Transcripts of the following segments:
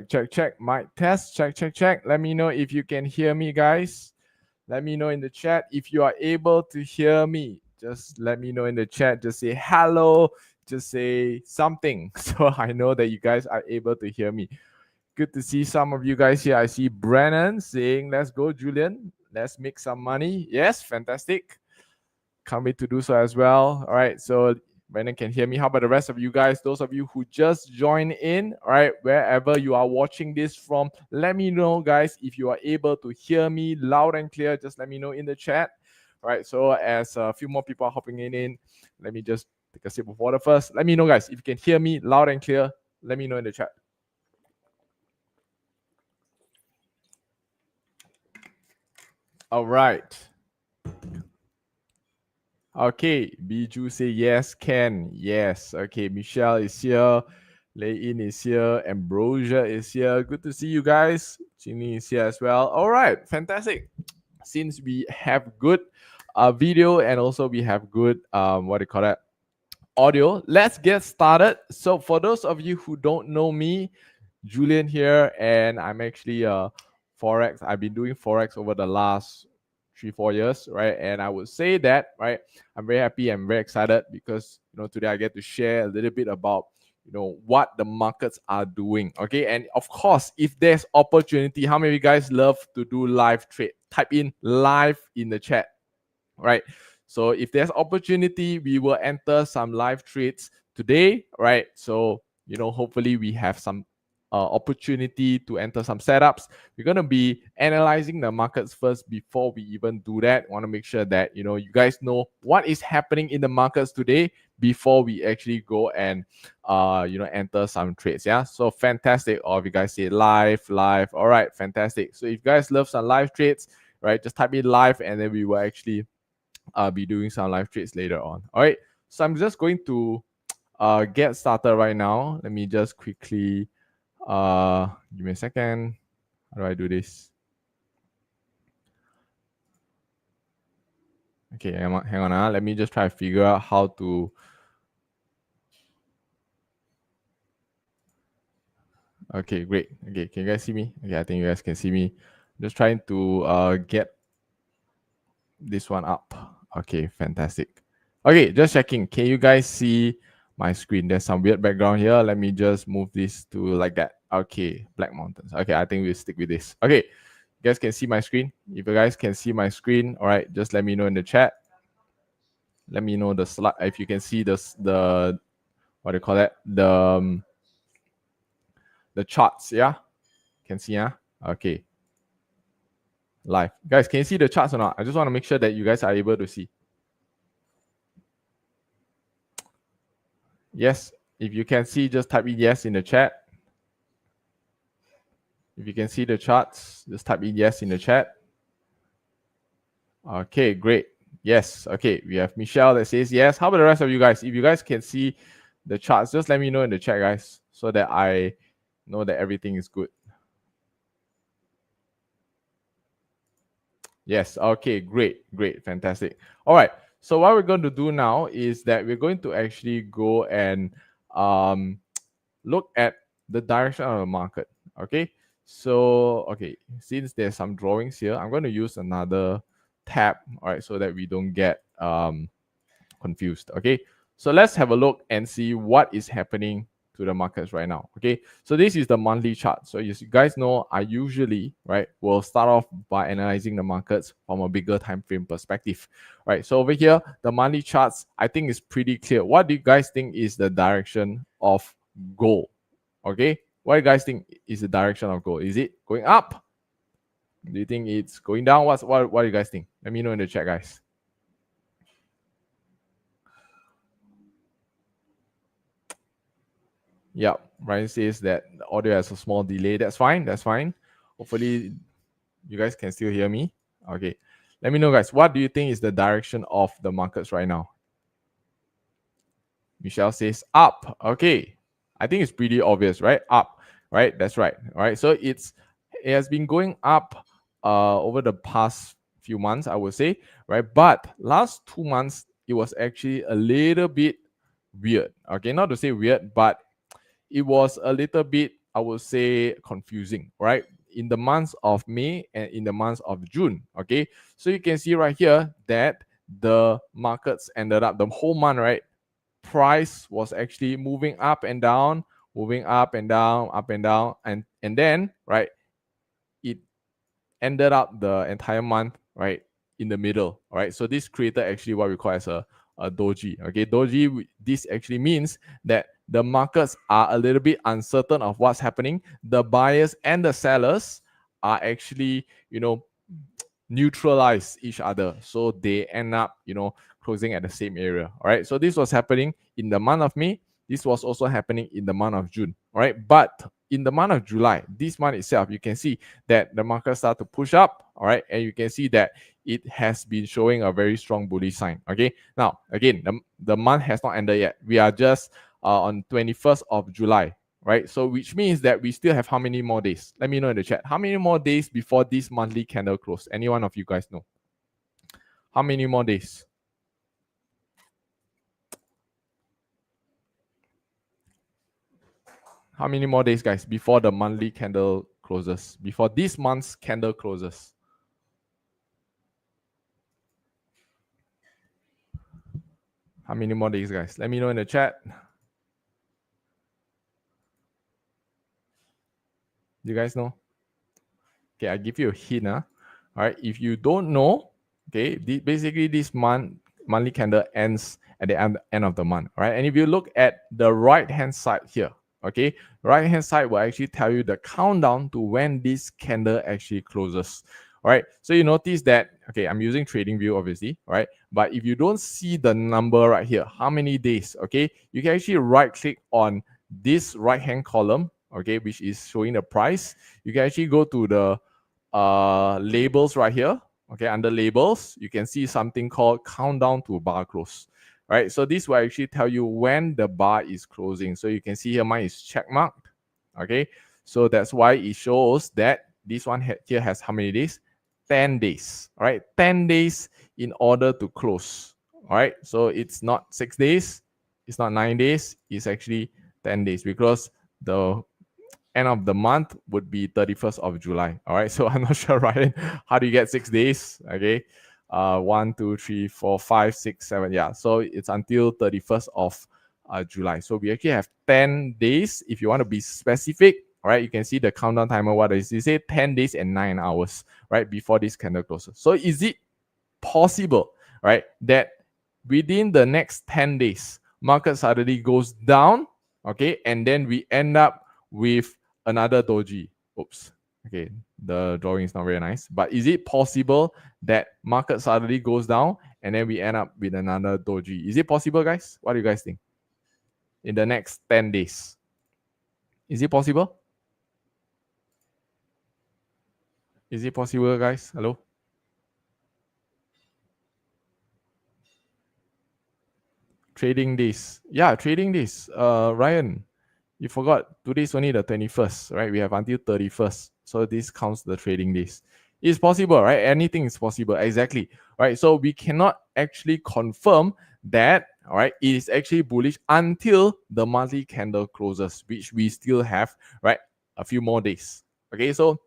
Check. Mic test. Check. Let me know if you can hear me, guys. Let me know in the chat if you are able to hear me. Just let me know in the chat. Just say hello. Just say something so I know that you guys are able to hear me. Good to see some of you guys here. I see Brennan saying, let's go, Julian. Let's make some money. Yes, fantastic. Can't wait to do so as well. All right, so Brennan can hear me. How about the rest of you guys? Those of you who just joined in, all right, wherever you are watching this from, let me know, guys, if you are able to hear me loud and clear. Just let me know in the chat. All right, so as a few more people are hopping in, let me just take a sip of water first. Let me know, guys, if you can hear me loud and clear. Let me know in the chat. All right. Okay, Biju say yes, Ken. Yes. Okay, Michelle is here. Lei-In is here. Ambrosia is here. Good to see you guys. Jimmy is here as well. All right, fantastic. Since we have good video and also we have good what do you call that, audio, let's get started. So for those of you who don't know me, Julian here, and I'm actually Forex. I've been doing Forex over the last 3-4 years, right? And I would say that, right, I'm very happy, I'm very excited because today I get to share a little bit about what the markets are doing. Okay, and of course, if there's opportunity, how many of you guys love to do live trade? Type in live in the chat, right? So if there's opportunity, we will enter some live trades today, right? So hopefully we have some opportunity to enter some setups. We're going to be analyzing the markets first before we even do that. Want to make sure that you guys know what is happening in the markets today before we actually go and enter some trades. Yeah, so fantastic. All of you guys say live. All right, fantastic. So if you guys love some live trades, right, just type in live and then we will actually be doing some live trades later on. All right, so I'm just going to get started right now. Let me just quickly give me a second. How do I do this? Okay, hang on. Let me just try to figure out how to. Okay, great. Okay, can you guys see me? Okay, I think you guys can see me. Just trying to get this one up. Okay, fantastic. Okay, just checking. Can you guys see my screen? There's some weird background here. Let me just move this to like that. Okay, Black Mountains. Okay, I think we'll stick with this. Okay, you guys can see my screen. If you guys can see my screen, all right, just let me know in the chat. Let me know the slide if you can see the what do you call that, the charts. Yeah, can see. Yeah, okay. Live, guys, can you see the charts or not? I just want to make sure that you guys are able to see. Yes, if you can see, just type in yes in the chat. If you can see the charts, just type in yes in the chat. Okay, great. Yes, okay. We have Michelle that says yes. How about the rest of you guys? If you guys can see the charts, just let me know in the chat, guys, so that I know that everything is good. Yes, okay, great, fantastic. All right, so what we're going to do now is that we're going to actually go and look at the direction of the market. Okay, so since there's some drawings here, I'm going to use another tab, all right, so that we don't get confused. Okay, so let's have a look and see what is happening to the markets right now. Okay, so this is the monthly chart. So as you guys know, I usually will start off by analyzing the markets from a bigger time frame perspective. Right, so over here the monthly charts, I think is pretty clear. What do you guys think is the direction of gold? Okay, what do you guys think is the direction of gold? Is it going up? Do you think it's going down? What do you guys think? Let me know in the chat, guys. Yeah, Brian says that the audio has a small delay. That's fine. Hopefully you guys can still hear me. Okay, let me know, guys, what do you think is the direction of the markets right now? Michelle says up. Okay, I think it's pretty obvious, right? Up, right? That's right. All right, so it has been going up over the past few months, I would say, right? But last 2 months it was actually a little bit weird. Okay, not to say weird, but it was a little bit I would say, confusing, right? In the months of May and in the months of June. Okay, so you can see right here that the markets ended up the whole month, right? Price was actually moving up and down, moving up and down, up and down, and then, right, it ended up the entire month, right, in the middle. All right, so this created actually what we call as a doji. Okay, doji, this actually means that the markets are a little bit uncertain of what's happening. The buyers and the sellers are actually, neutralize each other, so they end up, closing at the same area. All right, so this was happening in the month of May. This was also happening in the month of June. All right, but in the month of July, this month itself, you can see that the market start to push up. All right, and you can see that it has been showing a very strong bullish sign. Okay, now again, the month has not ended yet. We are just on 21st of July. Right, so which means that we still have how many more days? Let me know in the chat. How many more days before this monthly candle close? Any one of you guys know? How many more days? How many more days, guys, before the monthly candle closes? Before this month's candle closes? How many more days, guys? Let me know in the chat. You guys know? Okay, I give you a hint. All right, if you don't know, okay, basically this monthly candle ends at the end of the month. All right, and if you look at the right hand side here, okay, right hand side will actually tell you the countdown to when this candle actually closes. All right, so you notice that, okay, I'm using trading view obviously. All right, but if you don't see the number right here, how many days, okay, you can actually right click on this right hand column, okay, which is showing the price. You can actually go to the labels right here. Okay, under labels, you can see something called countdown to bar close. Right, so this will actually tell you when the bar is closing. So you can see here mine is check marked. Okay, so that's why it shows that this one here has how many days? 10 days. All right, 10 days in order to close. All right, so it's not 6 days, it's not 9 days, it's actually 10 days because the end of the month would be 31st of July. All right, so I'm not sure, Ryan, how do you get 6 days? Okay, 1, 2, 3, 4, 5, 6, 7. Yeah, so it's until 31st of July. So we actually have 10 days. If you want to be specific, all right, you can see the countdown timer. What does it say? 10 days and 9 hours, right, before this candle closes. So is it possible, right, that within the next 10 days, market suddenly goes down, okay, and then we end up with another doji? Oops, okay, the drawing is not very nice, but is it possible that market suddenly goes down and then we end up with another doji? Is it possible, guys? What do you guys think? In the next 10 days, is it possible? Is it possible, guys? Hello? Trading days. Yeah, trading days. Ryan, you forgot today's only the 21st, right? We have until 31st. So this counts the trading days. It's possible, right? Anything is possible. Exactly. Right. So we cannot actually confirm that, all right, it is actually bullish until the monthly candle closes, which we still have, right, a few more days. Okay, so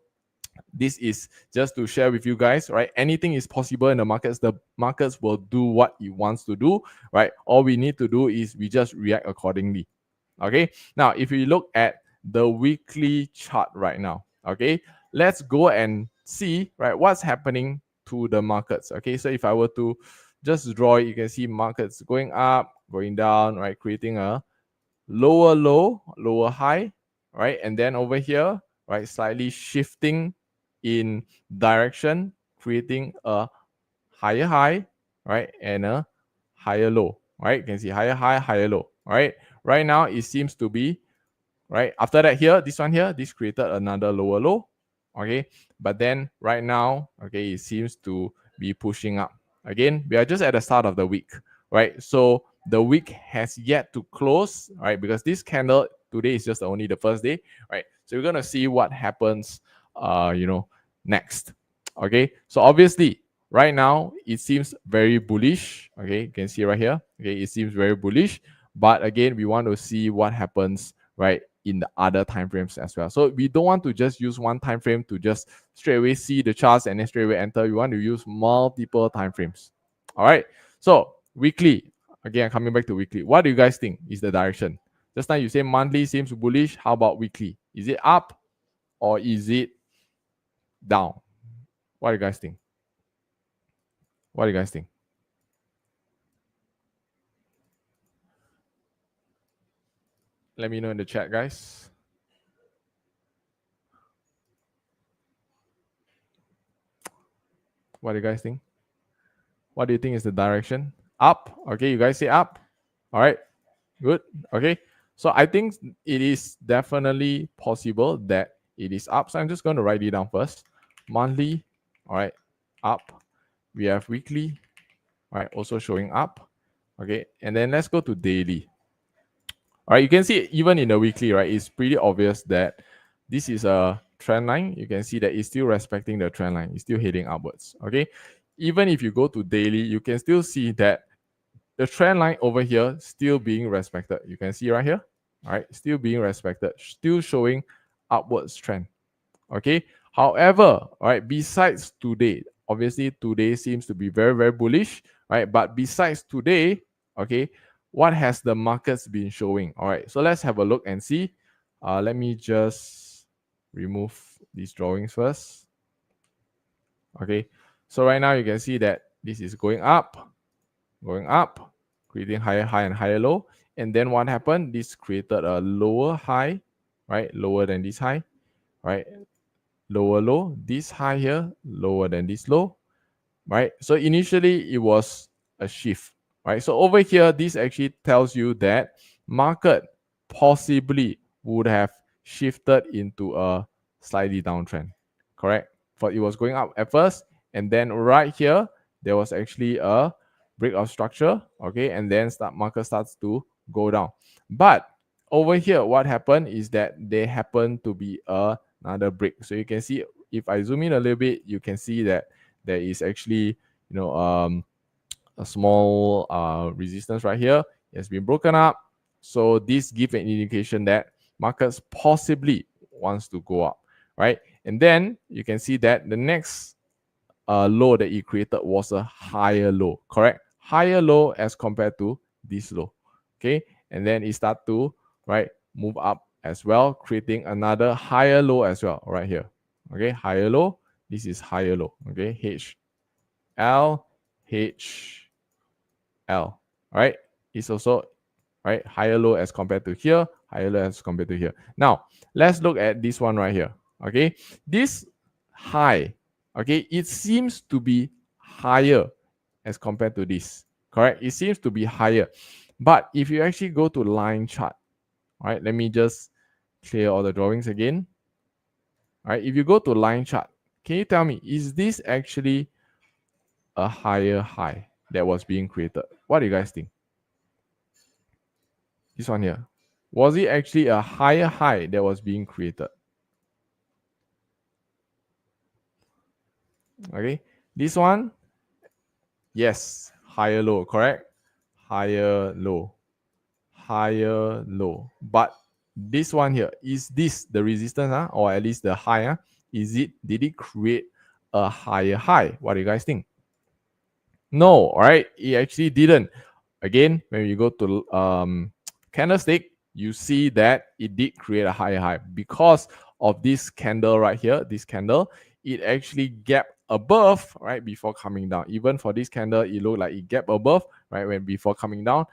this is just to share with you guys, right? Anything is possible in the markets. The markets will do what it wants to do, right? All we need to do is we just react accordingly. Okay, now if we look at the weekly chart right now, okay, let's go and see, right, what's happening to the markets. Okay, so if I were to just draw it, you can see markets going up, going down, right, creating a lower low, lower high, right, and then over here, right, slightly shifting in direction, creating a higher high, right, and a higher low, right? You can see higher high, higher low, right? Right now, it seems to be, right, after that here, this one here, this created another lower low, okay? But then right now, okay, it seems to be pushing up. Again, we are just at the start of the week, right? So the week has yet to close, right? Because this candle today is just only the first day, right? So we're gonna see what happens, next. Okay, so obviously right now it seems very bullish. Okay, you can see right here. Okay, it seems very bullish, but again, we want to see what happens, right, in the other time frames as well. So we don't want to just use one time frame to just straight away see the charts and then straight away enter. We want to use multiple time frames. All right. So weekly, again, coming back to weekly, what do you guys think is the direction? Just now you say monthly seems bullish. How about weekly? Is it up or is it down? What do you guys think? What do you guys think? Let me know in the chat, guys. What do you guys think? What do you think is the direction? Up. Okay, you guys say up. All right, good. Okay, so I think it is definitely possible that it is up. So I'm just going to write it down first. Monthly, all right, up. We have weekly, all right, also showing up. Okay, and then let's go to daily. All right, you can see even in the weekly, right, it's pretty obvious that this is a trend line. You can see that it's still respecting the trend line. It's still heading upwards. Okay, even if you go to daily, you can still see that the trend line over here still being respected. You can see right here, all right, still being respected, still showing upwards trend. Okay, however, all right, besides today, obviously today seems to be very, very bullish, right? But besides today, okay, what has the markets been showing? All right, so let's have a look and see. Let me just remove these drawings first. Okay, so right now you can see that this is going up, creating higher high and higher low. And then what happened? This created a lower high, right? Lower than this high, right? Lower low, this high here, lower than this low, right? So initially it was a shift, right? So over here, this actually tells you that market possibly would have shifted into a slightly downtrend, correct? For it was going up at first, and then right here, there was actually a break of structure, okay, and then market starts to go down. But over here, what happened is that there happened to be another break. So you can see, if I zoom in a little bit, you can see that there is actually, a small resistance right here. It has been broken up. So this gives an indication that markets possibly wants to go up, right? And then you can see that the next low that it created was a higher low, correct? Higher low as compared to this low, okay? And then it start to, right, move up as well, creating another higher low as well right here, okay? Higher low, this is higher low, okay? H, L, H, L, all right? It's also, right, higher low as compared to here, higher low as compared to here. Now, let's look at this one right here, okay? This high, okay, it seems to be higher as compared to this, correct? It seems to be higher. But if you actually go to line chart, all right, let me just clear all the drawings again. All right, if you go to line chart, can you tell me, is this actually a higher high that was being created? What do you guys think? This one here. Was it actually a higher high that was being created? Okay, this one, yes, higher low, correct? Higher low, higher low. But this one here, is this the resistance, or at least the high? Did it create a higher high? What do you guys think? No, all right, it actually didn't. Again, when you go to candlestick, you see that it did create a higher high because of this candle right here. This candle, it actually gapped above, right, before coming down. Even for this candle, it looked like it gapped above, right, when before coming down,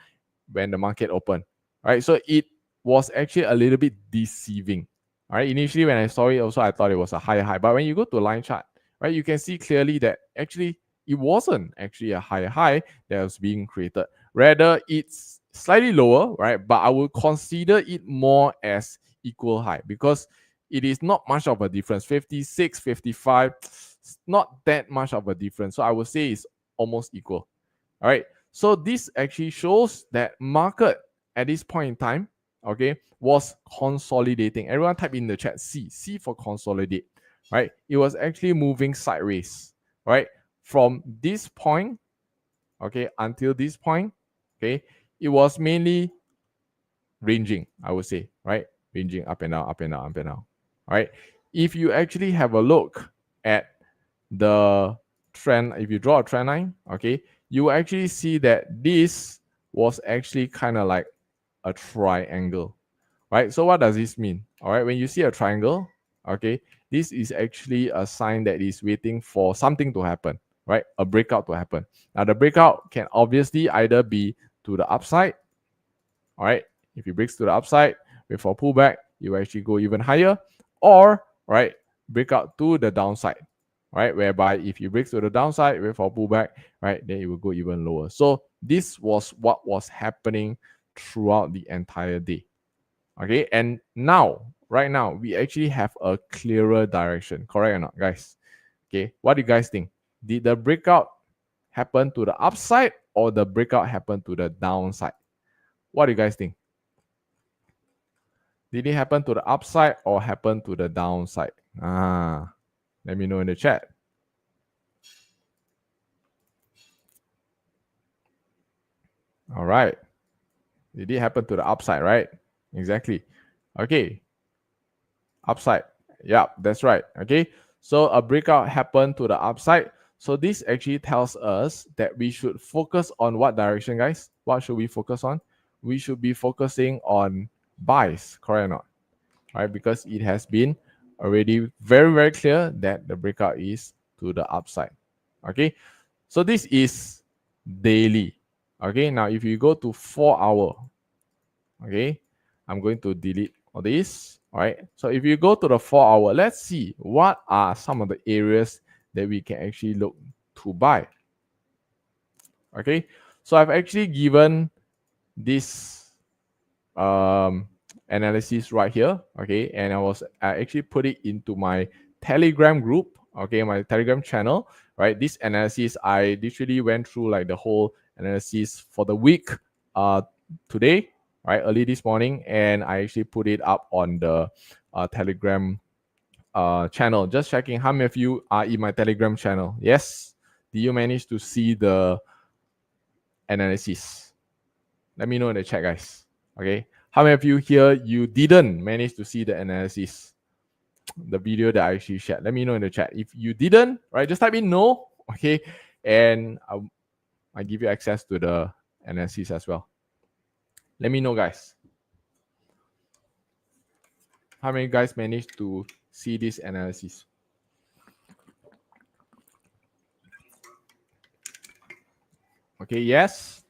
when the market opened, right? So it was actually a little bit deceiving. All right, initially when I saw it, also I thought it was a higher high, but when you go to line chart, right, you can see clearly that actually it wasn't actually a higher high that was being created. Rather, it's slightly lower, right? But I would consider it more as equal high because it is not much of a difference. 56, 55, not that much of a difference. So I would say it's almost equal. All right. So this actually shows that market at this point in time, okay, was consolidating. Everyone type in the chat C for consolidate, right? It was actually moving sideways, right? From this point, okay, until this point, okay, it was mainly ranging, I would say, right? ranging up and down, up and down, up and down. All right. If you actually have a look at the trend, if you draw a trend line, okay, you will actually see that this was actually kind of like a triangle, right? So what does this mean? All right, when you see a triangle, okay, this is actually a sign that is waiting for something to happen, right? A breakout to happen. Now the breakout can obviously either be to the upside, all right? If it breaks to the upside before pullback, you actually go even higher, or right, breakout to the downside, right? Whereby if it breaks to the downside before pullback, right, then it will go even lower. So this was what was happening throughout the entire day. Okay, and now, right now, we actually have a clearer direction. Correct or not, guys? Okay, what do you guys think? Did the breakout happen to the upside or the breakout happen to the downside? What do you guys think? Did it happen to the upside or happen to the downside? Let me know in the chat. All right. Did it happen to the upside, right? Exactly. Okay. Upside. Yeah, that's right. Okay. So a breakout happened to the upside. So this actually tells us that we should focus on what direction, guys? What should we focus on? We should be focusing on buys, correct or not? Right? Because it has been already very, very clear that the breakout is to the upside. Okay. So this is daily. Okay. Now, if you go to 4 hour, okay, I'm going to delete all this. All right. So if you go to the 4 hour, let's see what are some of the areas that we can actually look to buy. Okay. So I've actually given this analysis right here. Okay. And I actually put it into my Telegram group. Okay. My Telegram channel. Right. This analysis, I literally went through like the whole analysis for the week today, right, early this morning, and I actually put it up on the Telegram channel. Just checking how many of you are in my Telegram channel. Yes, did you manage to see the analysis? Let me know in the chat, guys. Okay, how many of you here you didn't manage to see the analysis, the video that I actually shared? Let me know in the chat. If you didn't, right, just type in no. Okay, and I give you access to the analysis as well. Let me know, guys. How many guys managed to see this analysis? Okay, yes.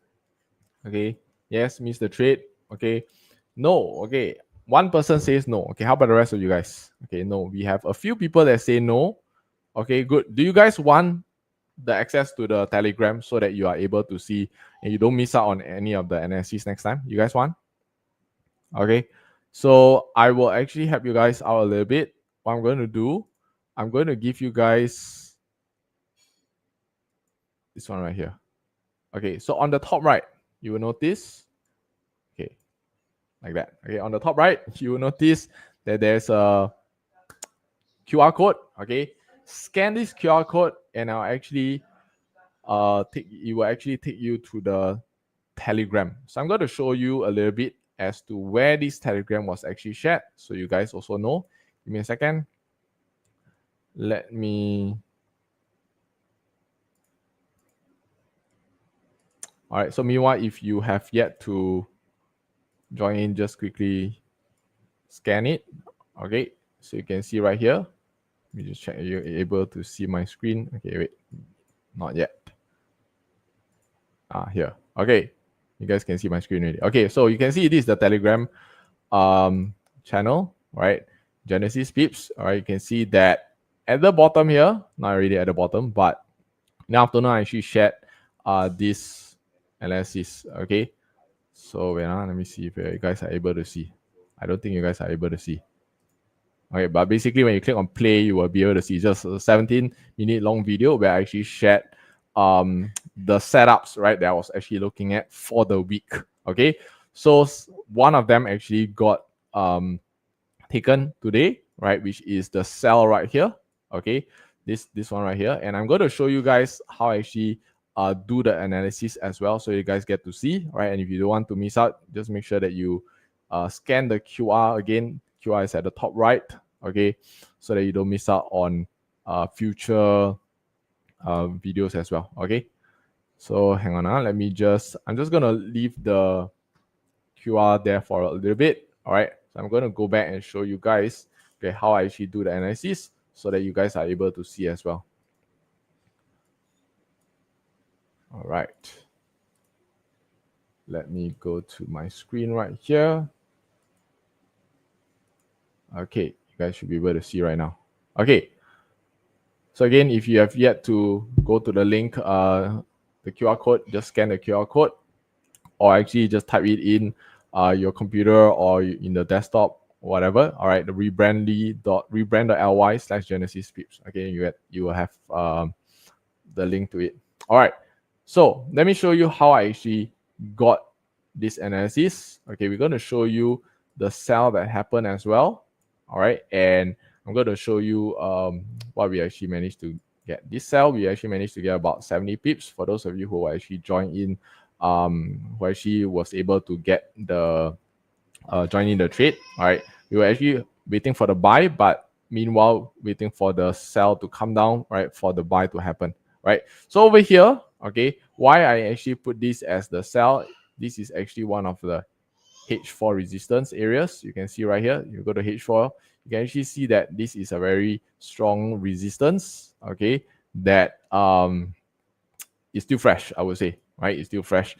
Okay, yes, Mr. Trade. Okay, no. Okay, one person says no. Okay, how about the rest of you guys? Okay, no. We have a few people that say no. Okay, good. Do you guys want the access to the Telegram so that you are able to see and you don't miss out on any of the analysis next time? You guys want? Okay, so I will actually help you guys out a little bit. What I'm going to do, I'm going to give you guys this one right here. Okay, so on the top right, you will notice, okay, like that. Okay, on the top right, you will notice that there's a QR code. Okay, scan this QR code, and I'll actually it will actually take you to the Telegram. So I'm going to show you a little bit as to where this Telegram was actually shared, so you guys also know. Give me a second. Let me. All right. So meanwhile, if you have yet to join in, just quickly scan it. Okay. So you can see right here. Let me just check. Are you able to see my screen? Okay. Wait. Not yet. Here. Okay. You guys can see my screen already. Okay. So you can see this is the Telegram channel, right? Genesis Pips. All right. You can see that at the bottom here, not really at the bottom, but in the afternoon, I actually shared this analysis. Okay. So let me see if you guys are able to see. I don't think you guys are able to see. Okay, but basically when you click on play, you will be able to see just a 17-minute long video where I actually shared the setups, right, that I was actually looking at for the week. Okay, so one of them actually got taken today, right, which is the sell right here. Okay, this one right here, and I'm going to show you guys how I actually do the analysis as well, so you guys get to see, right? And if you don't want to miss out, just make sure that you scan the QR again. QR is at the top right, okay, so that you don't miss out on future videos as well, okay. So hang on, I'm just gonna leave the QR there for a little bit. All right, so I'm going to go back and show you guys, okay, how I actually do the analysis so that you guys are able to see as well. All right, let me go to my screen right here. Okay, you guys should be able to see right now. Okay, so again, if you have yet to go to the link, the QR code, just scan the QR code, or actually just type it in your computer or in the desktop, whatever. All right, the rebrand.ly/Genesis Pips. Okay, you will have the link to it. All right, so let me show you how I actually got this analysis. Okay, we're going to show you the sell that happened as well. All right, and I'm going to show you what we actually managed to get. This sell, we actually managed to get about 70 pips. For those of you who actually joined in, who actually was able to get the join in the trade. All right, we were actually waiting for the buy, but meanwhile waiting for the sell to come down, right, for the buy to happen, right. So over here, okay, why I actually put this as the sell, this is actually one of the H4 resistance areas. You can see right here, you go to H4, you can actually see that this is a very strong resistance, okay, that is still fresh, I would say, right? It's still fresh.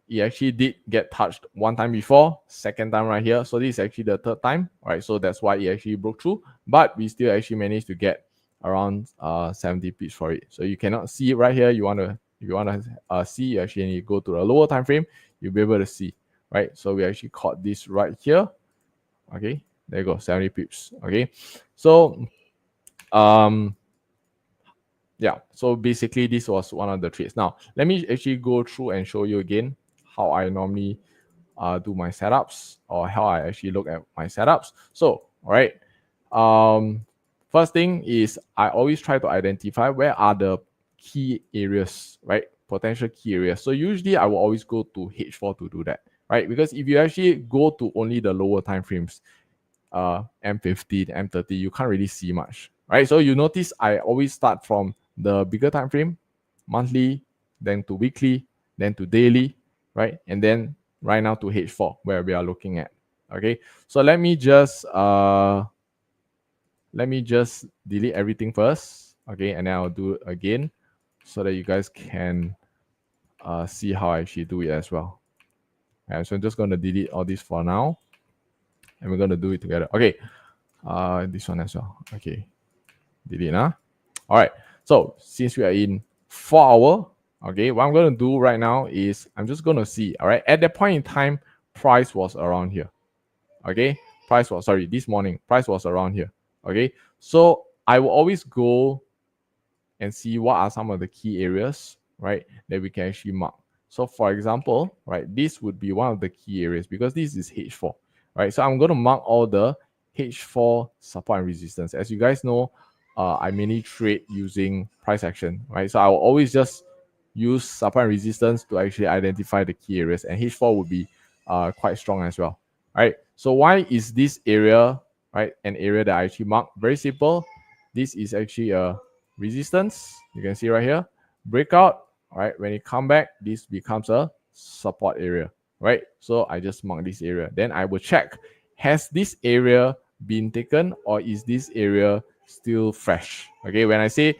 It actually did get touched one time before, second time right here. So this is actually the third time, right? So that's why it actually broke through, but we still actually managed to get around 70 pips for it. So you cannot see it right here. If you want to see, you actually need to go to a lower time frame. You'll be able to see, right? So we actually caught this right here. Okay, there you go, 70 pips. Okay, so yeah, so basically this was one of the trades. Now let me actually go through and show you again how I normally do my setups, or how I actually look at my setups. So all right, first thing is I always try to identify where are the key areas, right? Potential key areas. So usually I will always go to H4 to do that, right? Because if you actually go to only the lower time frames, M50, M30, you can't really see much, right? So you notice I always start from the bigger time frame, monthly, then to weekly, then to daily, right? And then right now to H4, where we are looking at. Okay, so let me just delete everything first. Okay, and then I'll do it again so that you guys can see how I actually do it as well. Okay, so I'm just going to delete all this for now, and we're going to do it together. Okay, this one as well. Okay, delete now. All right, so since we are in 4 hour, okay, what I'm going to do right now is I'm just going to see. All right, at that point in time, price was around here. Okay, this morning price was around here. Okay, so I will always go and see what are some of the key areas, right, that we can actually mark. So for example, right, this would be one of the key areas because this is H4, right? So I'm going to mark all the H4 support and resistance. As you guys know, I mainly trade using price action, right? So I will always just use support and resistance to actually identify the key areas, and H4 would be quite strong as well, right? So why is this area, right, an area that I actually mark? Very simple. This is actually a resistance. You can see right here, breakout. All right, when it come back, this becomes a support area, right? So I just mark this area. Then I will check, has this area been taken, or is this area still fresh? Okay, when I say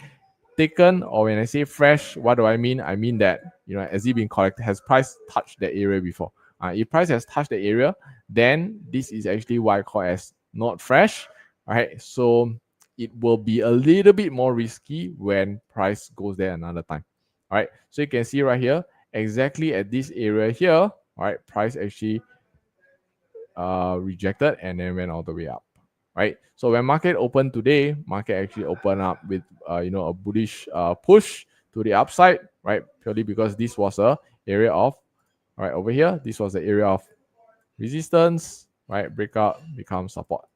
taken or when I say fresh, what do I mean? I mean that, has it been collected? Has price touched the area before? If price has touched the area, then this is actually what I call as not fresh. All right, so it will be a little bit more risky when price goes there another time. All right, so you can see right here, exactly at this area here, all right, price actually rejected and then went all the way up, right? So when market opened today, market actually opened up with a bullish push to the upside, right? Purely because this was a area of, right, over here, this was the area of resistance, right? Breakout becomes support,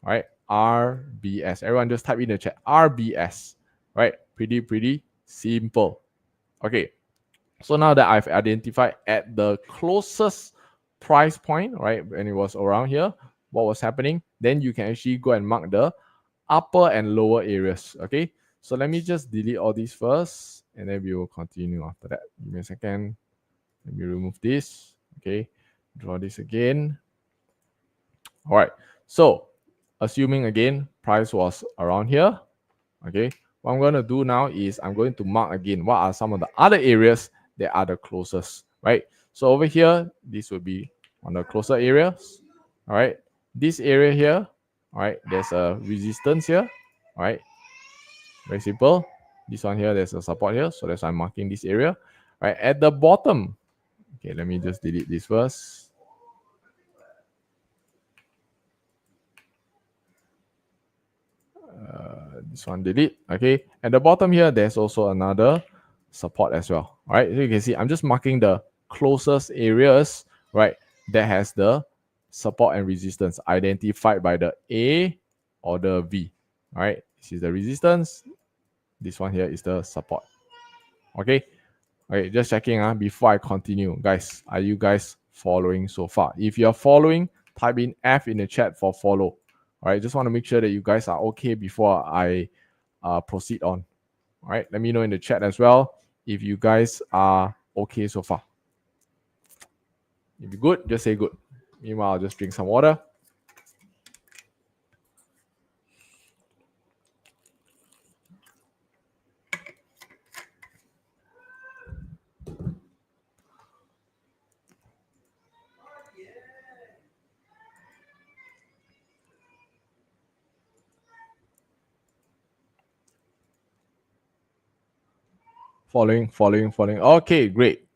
right? RBS. Everyone just type in the chat. RBS, right? Pretty simple. Okay. So now that I've identified at the closest price point, right, when it was around here, what was happening, then you can actually go and mark the upper and lower areas. Okay, so let me just delete all these first, and then we will continue after that. Give me a second. Let me remove this. Okay, draw this again. All right, so assuming again price was around here. Okay, what I'm going to do now is I'm going to mark again what are some of the other areas that are the closest, right? So over here, this will be on the closer areas. All right, this area here, all right, there's a resistance here. All right, very simple. This one here, there's a support here, so that's why I'm marking this area. All right, at the bottom, okay, let me just delete this first. This one delete. Okay, at the bottom here, there's also another support as well. All right, so you can see I'm just marking the closest areas, right, that has the support and resistance identified by the A or the V. All right, this is the resistance. This one here is the support. Okay, okay, just checking before I continue, guys. Are you guys following so far? If you're following, type in F in the chat for follow. All right, just want to make sure that you guys are okay before I proceed on. All right, let me know in the chat as well if you guys are okay so far. If you're good, just say good. Meanwhile, I'll just drink some water. Following. Okay, great.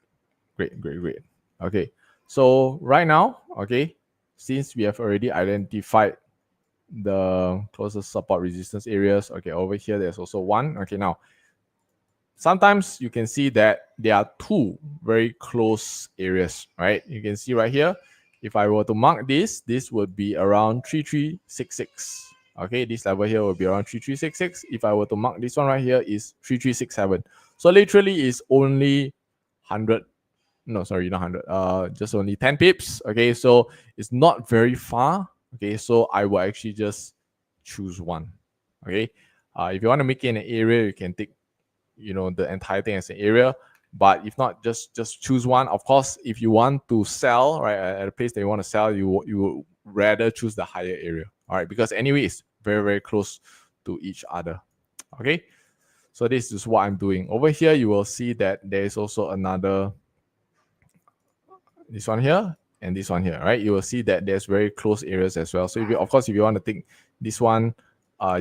Okay, so right now, okay, since we have already identified the closest support resistance areas, okay, over here there's also one. Okay, now sometimes you can see that there are two very close areas, right? You can see right here, if I were to mark this would be around 3366. Okay, this level here will be around 3366. If I were to mark this one right here is 3367. So literally is only 100, no, sorry, not 100, just only 10 pips. Okay, so it's not very far. Okay, so I will actually just choose one. Okay, if you want to make it an area, you can take, you know, the entire thing as an area. But if not, just choose one. Of course, if you want to sell, right, at a place that you want to sell, you would rather choose the higher area. All right, because anyway, it's very, very close to each other. Okay, so this is what I'm doing. Over here, you will see that there is also another, this one here and this one here, right? You will see that there's very close areas as well. So if you, of course, if you want to take this one,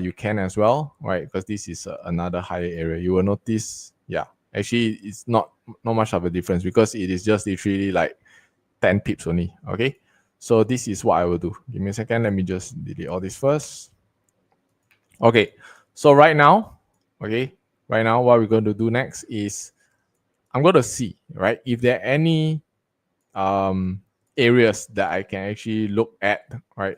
you can as well, right? Because this is another higher area. You will notice, yeah, actually it's not much of a difference because it is just literally like 10 pips only. Okay, so this is what I will do. Give me a second. Let me just delete all this first. Okay, so right now, okay, right now what we're going to do next is I'm going to see, right, if there are any areas that I can actually look at, right?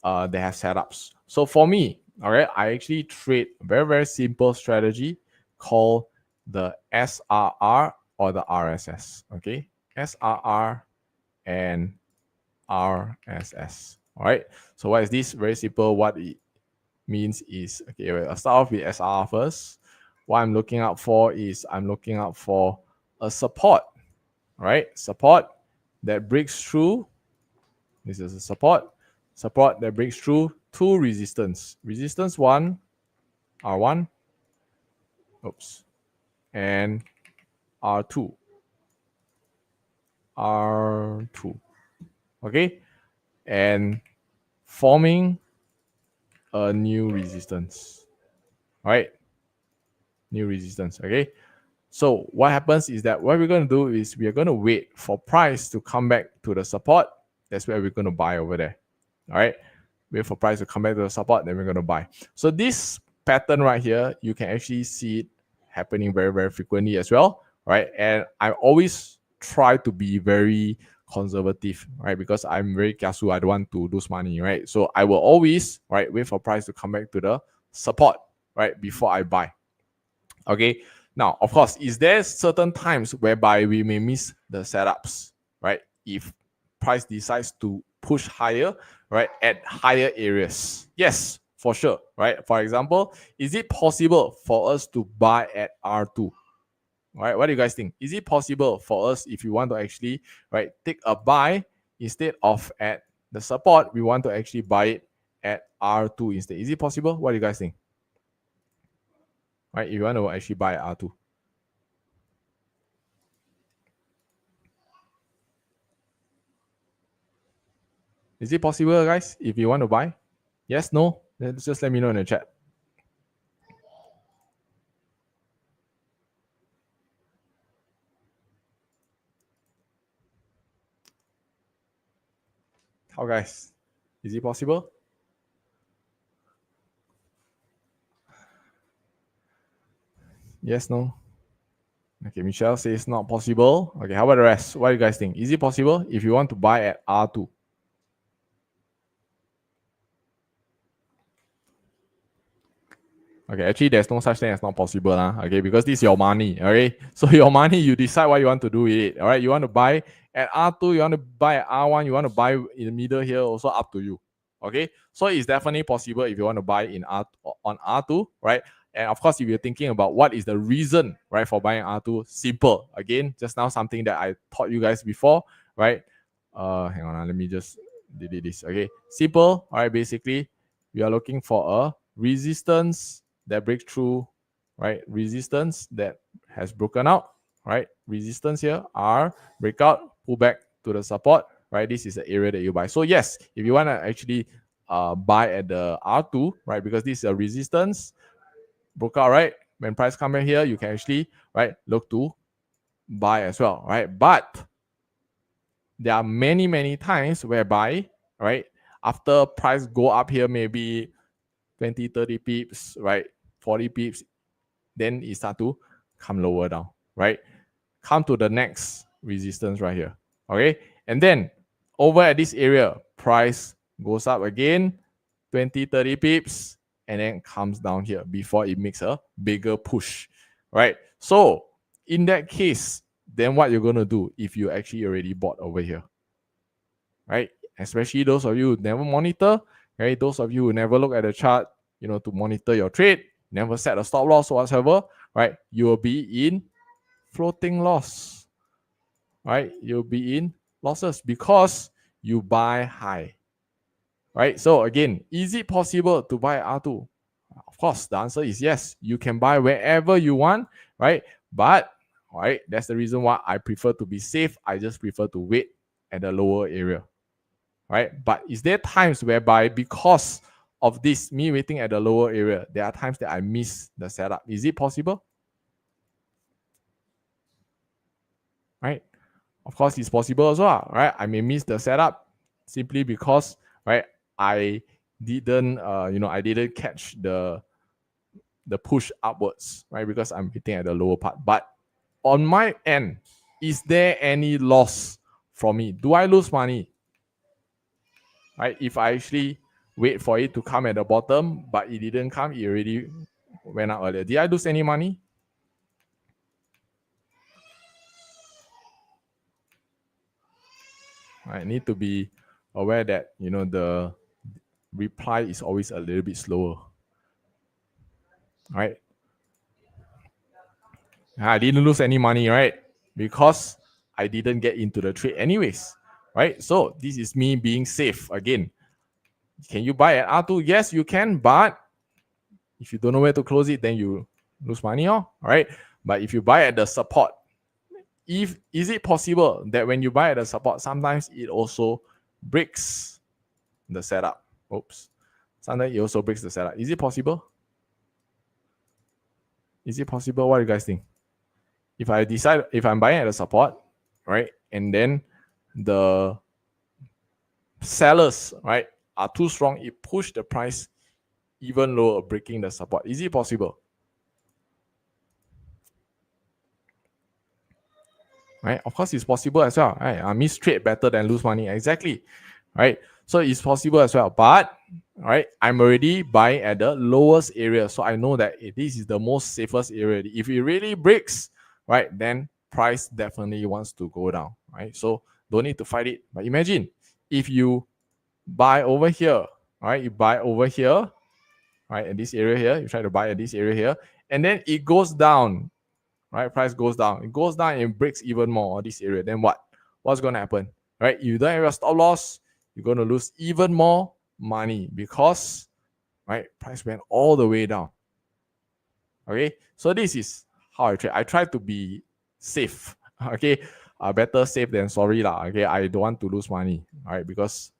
They have setups. So for me, all right, I actually trade a very, very simple strategy called the SRR or the RSS. Okay, SRR and RSS. All right. So what is this? Very simple. What it means is, okay, I'll start off with SRR first. What I'm looking out for is I'm looking out for a support, right? Support that breaks through. This is a support that breaks through two resistance. Resistance 1, R1, oops, and R2. R2. Okay? And forming a new resistance. All right? New resistance. Okay? So what happens is that what we're going to do is we are going to wait for price to come back to the support. That's where we're going to buy over there. All right, wait for price to come back to the support, then we're going to buy. So this pattern right here, you can actually see it happening very, very frequently as well, right? And I always try to be very conservative, right? Because I'm very careful. I don't want to lose money, right? So I will always, right, wait for price to come back to the support, right, before I buy. Okay. Now, of course, is there certain times whereby we may miss the setups, right? If price decides to push higher, right, at higher areas? Yes, for sure, right? For example, is it possible for us to buy at R2? Right? What do you guys think? Is it possible for us, if you want to actually, right, take a buy instead of at the support, we want to actually buy it at R2 instead? Is it possible? What do you guys think? Right? If you want to actually buy at R2. Is it possible, guys, if you want to buy? Yes, no? Then just let me know in the chat. How, guys? Is it possible? Yes, no? Okay, Michelle says not possible. Okay, how about the rest? What do you guys think? Is it possible if you want to buy at R2? Okay, actually, there's no such thing as not possible, okay, because this is your money, okay? So your money, you decide what you want to do with it, all right? You want to buy at R2, you want to buy at R1, you want to buy in the middle here, also up to you, okay? So it's definitely possible if you want to buy in on R2, right? And of course, if you're thinking about what is the reason, right, for buying R2, simple. Again, just now something that I taught you guys before, right? Hang on, let me just delete this, okay? Simple, all right, basically, we are looking for a resistance that breaks through, right? Resistance that has broken out, right? Resistance here, R, breakout, pull back to the support, right? This is the area that you buy. So yes, if you want to actually buy at the R2, right? Because this is a resistance, broke out, right? When price come in here, you can actually, right, look to buy as well, right? But there are many, many times whereby, right, after price go up here, maybe 20, 30 pips, right? 40 pips, then it start to come lower down, right? Come to the next resistance right here, okay? And then over at this area, price goes up again, 20, 30 pips, and then comes down here before it makes a bigger push, right? So in that case, then what you're going to do if you actually already bought over here, right? Especially those of you who never monitor, right? Those of you who never look at the chart, to monitor your trade, never set a stop loss or whatever, right? You will be in floating loss, right? You'll be in losses because you buy high, right? So again, is it possible to buy R2? Of course, the answer is yes. You can buy wherever you want, right? But, right, that's the reason why I prefer to be safe. I just prefer to wait at the lower area, right? But is there times whereby because of this, me waiting at the lower area, there are times that I miss the setup? Is it possible? Right? Of course, it's possible as well, right? I may miss the setup simply because, right, I didn't, I didn't catch the push upwards, right? Because I'm hitting at the lower part. But on my end, is there any loss from me? Do I lose money? Right? If I actually wait for it to come at the bottom, but it didn't come, it already went up earlier. Did I lose any money? I need to be aware that, the reply is always a little bit slower. Right? I didn't lose any money, right? Because I didn't get into the trade anyways. Right? So this is me being safe again. Can you buy at R2? Yes, you can, but if you don't know where to close it, then you lose money, all right? But if you buy at the support, is it possible that when you buy at the support, sometimes it also breaks the setup? Oops. Sometimes it also breaks the setup. Is it possible? Is it possible? What do you guys think? If I decide, if I'm buying at the support, right, and then the sellers, right, are too strong, it push the price even lower, breaking the support. Is it possible? Right? Of course, it's possible as well. Right? I miss trade better than lose money. Exactly. Right? So it's possible as well. But right, I'm already buying at the lowest area. So I know that this is the most safest area. If it really breaks, right, then price definitely wants to go down. Right? So don't need to fight it. But imagine if you buy over here, right? You buy over here, right? In this area here, you try to buy at this area here, and then it goes down, right? Price goes down. It goes down and breaks even more on this area. Then what? What's going to happen, right? You don't have a stop loss, you're going to lose even more money because, right, price went all the way down. Okay, so this is how I trade. I try to be safe. Okay, better safe than sorry lah. Okay, I don't want to lose money, right? Because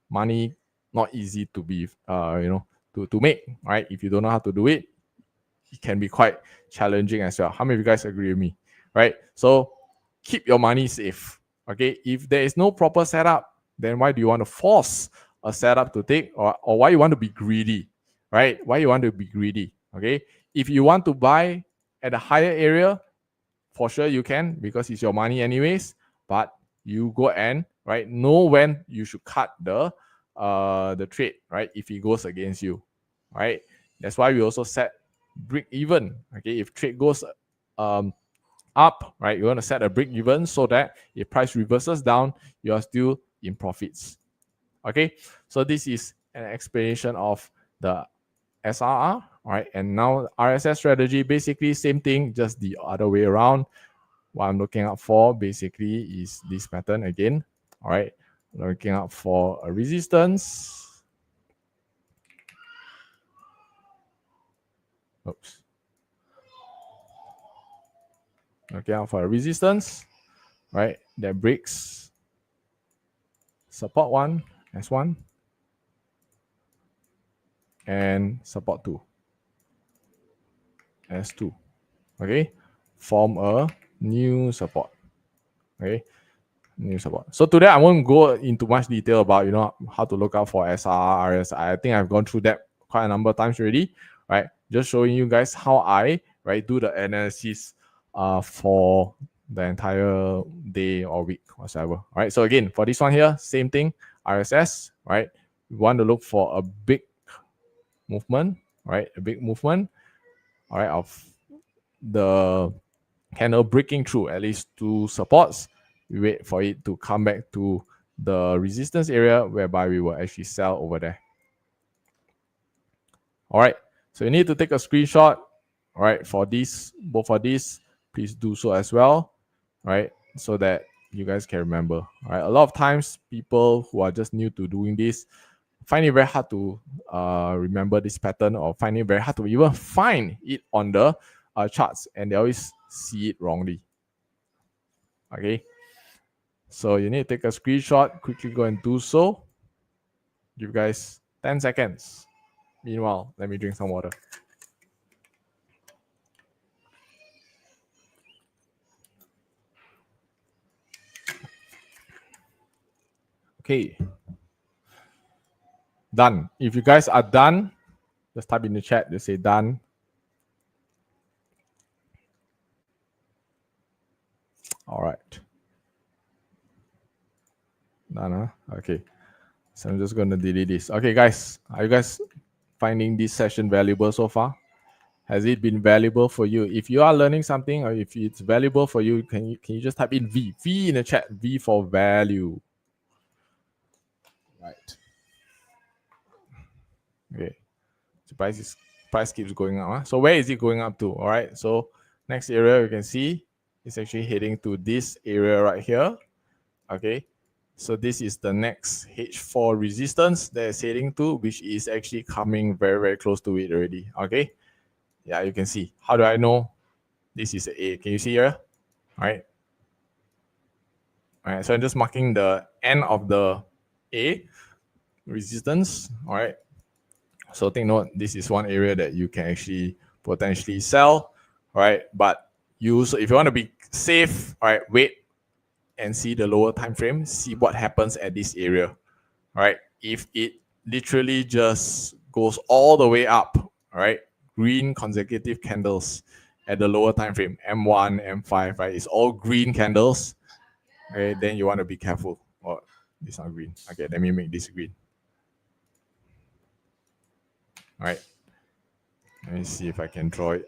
money not easy to be, to make, right? If you don't know how to do it, it can be quite challenging as well. How many of you guys agree with me, right? So keep your money safe. Okay, if there is no proper setup, then why do you want to force a setup to take, or why you want to be greedy, right? Why you want to be greedy? Okay, if you want to buy at a higher area, for sure you can because it's your money anyways. But you go and, right, know when you should cut the trade, right? If it goes against you, right? That's why we also set break even. Okay, if trade goes up, right, you want to set a break even so that if price reverses down, you are still in profits. Okay, so this is an explanation of the SRR, right? And now RSS strategy, basically same thing, just the other way around. What I'm looking out for basically is this pattern again. All right, looking out for a resistance. Oops. Looking out for a resistance, right? That breaks support 1, S1, and support 2, S2. Okay, form a new support. Okay, new support. So today I won't go into much detail about how to look out for SR, RSI. I think I've gone through that quite a number of times already, right? Just showing you guys how I do the analysis for the entire day or week whatsoever. All right. So again, for this one here, same thing, RSS, right? We want to look for a big movement, right? A big movement, all right, of the candle breaking through at least 2 supports. We wait for it to come back to the resistance area whereby we will actually sell over there. All right, so you need to take a screenshot, all right, for this, both of these. Please do so as well, right, so that you guys can remember. All right, a lot of times people who are just new to doing this find it very hard to remember this pattern, or find it very hard to even find it on the charts, and they always see it wrongly. Okay, so you need to take a screenshot, quickly go and do so. Give you guys 10 seconds. Meanwhile, let me drink some water. Okay, done. If you guys are done, just type in the chat, just say done. All right, done, huh? Okay, so I'm just going to delete this. Okay, guys, are you guys finding this session valuable so far? Has it been valuable for you? If you are learning something, or if it's valuable for you, can you just type in V in the chat? V for value. Right. Okay. The price keeps going up. Huh? So where is it going up to? All right. So next area you can see it's actually heading to this area right here. Okay. So this is the next H4 resistance that is heading to, which is actually coming very, very close to it already. Okay. Yeah, you can see. How do I know this is A? Can you see here? All right. All right. So I'm just marking the end of the A resistance. All right. So take note, this is one area that you can actually potentially sell. All right. But so if you want to be safe, all right, wait and see the lower time frame, see what happens at this area. All right. If it literally just goes all the way up, all right, green consecutive candles at the lower time frame, M1, M5, right? It's all green candles. Okay, then you want to be careful. Oh, it's not green. Okay, let me make this green. All right. Let me see if I can draw it.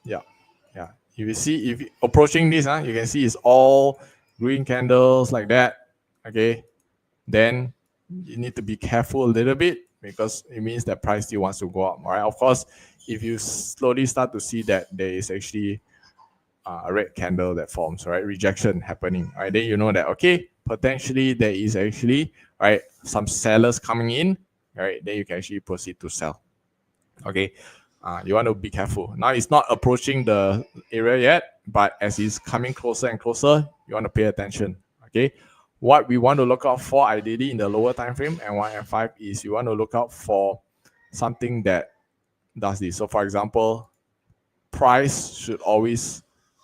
Yeah. Yeah. If you see, if approaching this, you can see it's all green candles like that. Okay. Then you need to be careful a little bit because it means that price still wants to go up. All right. Of course, if you slowly start to see that there is actually a red candle that forms, right? Rejection happening, right? Then you know that, okay, potentially there is actually, right, some sellers coming in, right? Then you can actually proceed to sell. Okay. You want to be careful. Now it's not approaching the area yet, but as it's coming closer and closer, you want to pay attention. Okay. What we want to look out for ideally in the lower time frame and 1 and 5 is you want to look out for something that does this. So for example, price should always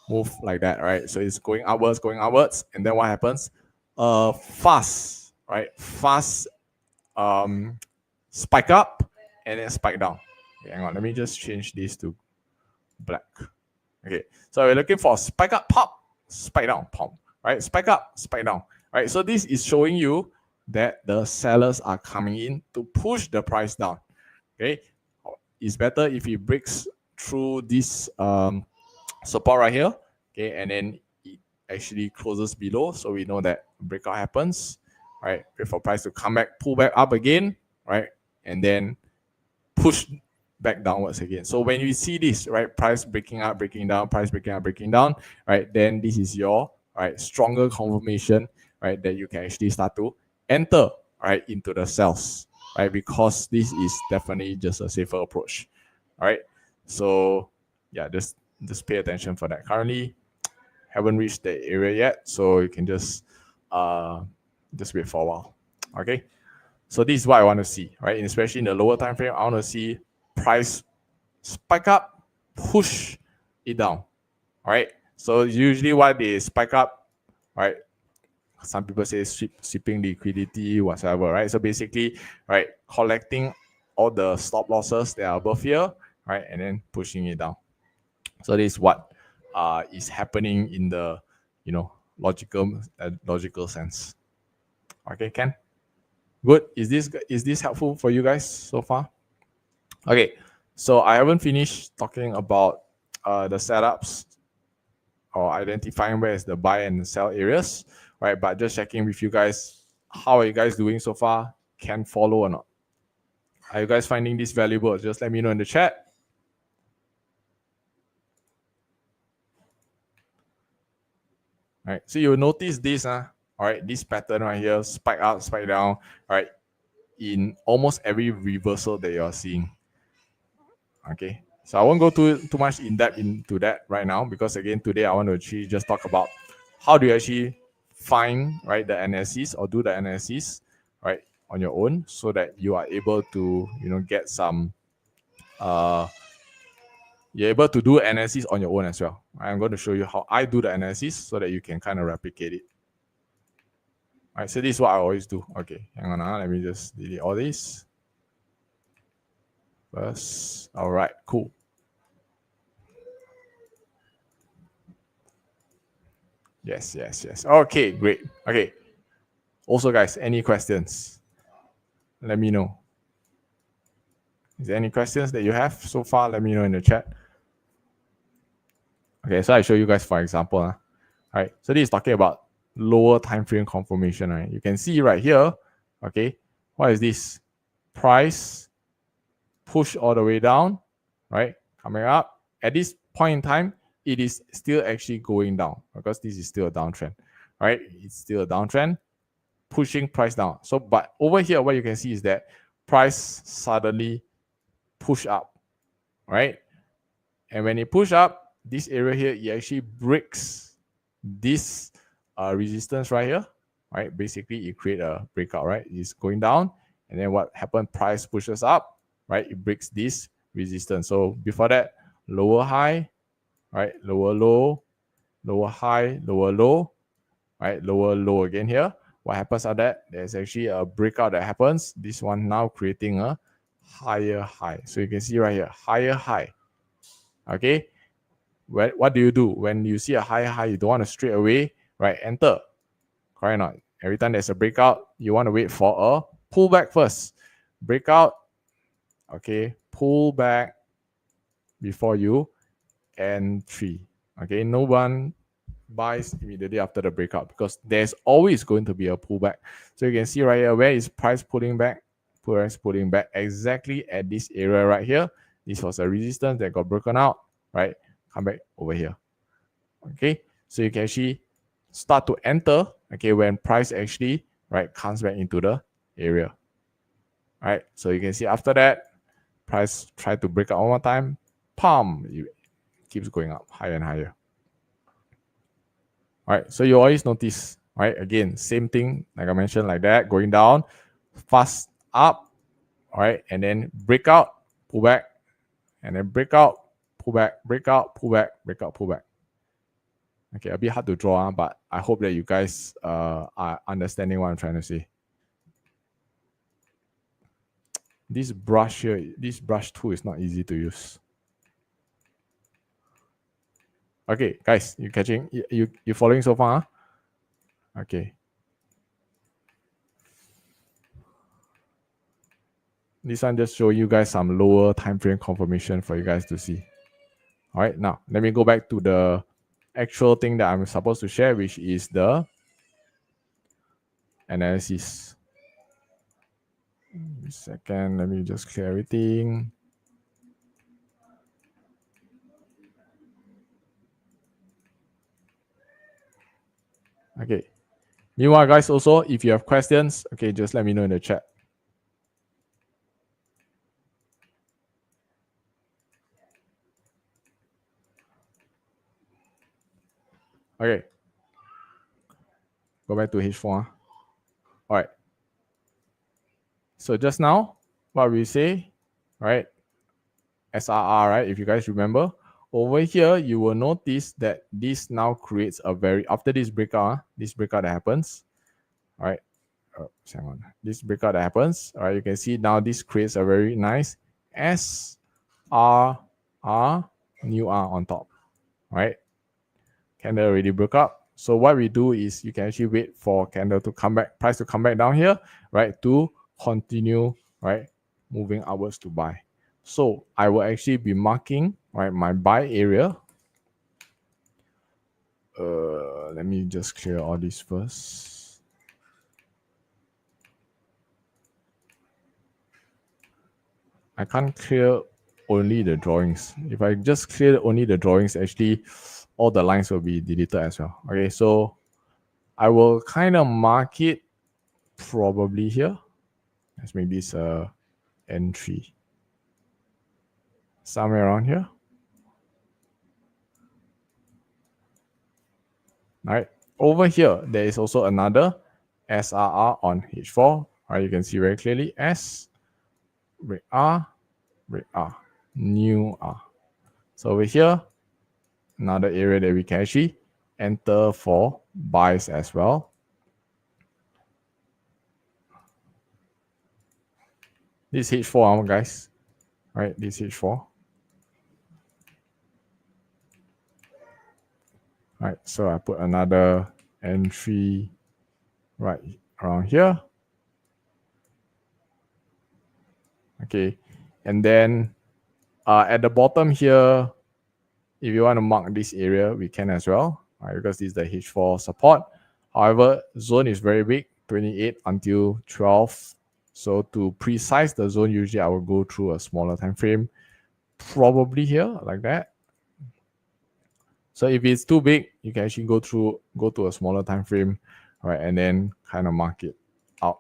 move like that, right? So it's going upwards, and then what happens? Fast, right? Fast spike up and then spike down. Okay, hang on, let me just change this to black. Okay, so we're looking for spike up, pop, spike down, pop, right? Spike up, spike down, right? So this is showing you that the sellers are coming in to push the price down. Okay, it's better if it breaks through this support right here, okay, and then it actually closes below, so we know that breakout happens, right? Wait for price to come back, pull back up again, right, and then push back downwards again. So when you see this, right, price breaking up, breaking down, price breaking up, breaking down, right, then this is your stronger confirmation, right, that you can actually start to enter right into the cells, right, because this is definitely just a safer approach. All right, so yeah, just pay attention for that. Currently haven't reached the area yet, so you can just wait for a while. Okay, so this is what I want to see, right? And especially in the lower time frame, I want to see price spike up, push it down. All right. So usually why they spike up, right? Some people say sweeping liquidity, whatsoever, right? So basically, right, collecting all the stop losses that are above here, right, and then pushing it down. So this is what is happening in the logical sense. Okay, Ken. Good. Is this helpful for you guys so far? Okay, so I haven't finished talking about the setups or identifying where is the buy and sell areas, right? But just checking with you guys, how are you guys doing so far? Can follow or not? Are you guys finding this valuable? Just let me know in the chat. All right, so you'll notice this, all right, this pattern right here, spike up, spike down, all right, in almost every reversal that you're seeing. Okay, so I won't go too much in depth into that right now, because again, today I want to actually just talk about how do you actually find, right, the analysis or do the analysis, right, on your own, so that you are able to get some you're able to do analysis on your own as well. I'm going to show you how I do the analysis so that you can kind of replicate it. All right, so this is what I always do. Okay, hang on, let me just delete all this first. All right, cool. Yes. Okay, great. Okay. Also, guys, any questions? Let me know. Is there any questions that you have so far? Let me know in the chat. Okay, so I show you guys for example. All right, so this is talking about lower time frame confirmation. Right, you can see right here. Okay, what is this? Price push all the way down, right? Coming up at this point in time, it is still actually going down because this is still a downtrend, right? It's still a downtrend, pushing price down. So, but over here, what you can see is that price suddenly push up, right? And when it push up, this area here, it actually breaks this resistance right here, right? Basically, it create a breakout, right? It's going down, and then what happened? Price pushes up, right? It breaks this resistance. So before that, lower high, right? Lower low, lower high, lower low, right? Lower low again here. What happens after that? There's actually a breakout that happens. This one now creating a higher high. So you can see right here, higher high. Okay. What do you do when you see a higher high? You don't want to straight away, right? Enter. Correct or not? Every time there's a breakout, you want to wait for a pullback first. Breakout. Okay. Pull back before you entry. Okay, no one buys immediately after the breakout because there's always going to be a pullback. So you can see right here, where is price pulling back? Price pulling back exactly at this area right here. This was a resistance that got broken out, right? Come back over here. Okay, so you can actually start to enter, okay, when price actually, right, comes back into the area. All right, so you can see after that, price try to break out one more time, pump, it keeps going up higher and higher. All right, so you always notice, right? Again, same thing, like I mentioned, like that, going down, fast up, all right, and then break out, pull back, and then break out, pull back, break out, pull back, break out, pull back. Okay, a bit hard to draw, but I hope that you guys are understanding what I'm trying to say. This brush here, this brush tool is not easy to use. Okay, guys, you catching? You following so far? Okay. This one just show you guys some lower time frame confirmation for you guys to see. All right, now let me go back to the actual thing that I'm supposed to share, which is the analysis. Give me a second, let me just clear everything. Okay. Meanwhile, guys, also, if you have questions, okay, just let me know in the chat. Okay. Go back to H4. All right. So just now, what we say, right? SRR, right? If you guys remember, over here, you will notice that this now creates a very, after this breakout that happens, all right? Hang on. This breakout that happens, all right? You can see now this creates a very nice SRR new R on top, right? Candle already broke up. So what we do is you can actually wait for candle to come back, price to come back down here, right? To continue, right? Moving upwards to buy. So I will actually be marking, right, my buy area. Let me just clear all this first. I can't clear only the drawings. If I just clear only the drawings, actually all the lines will be deleted as well. Okay, so I will kind of mark it probably here. Let's make this entry somewhere around here. All right, over here there is also another SRR on H4. All right, you can see very clearly S break R, new R. So over here, another area that we can actually enter for buys as well. This H4, guys. All right, this H4. All right, so I put another entry right around here. Okay, and then at the bottom here, if you want to mark this area, we can as well, right, because this is the H4 support. However, zone is very big, 28 until 12. So to precise the zone, usually I will go through a smaller time frame, probably here like that. So if it's too big, you can actually go to a smaller time frame, right, and then kind of mark it out.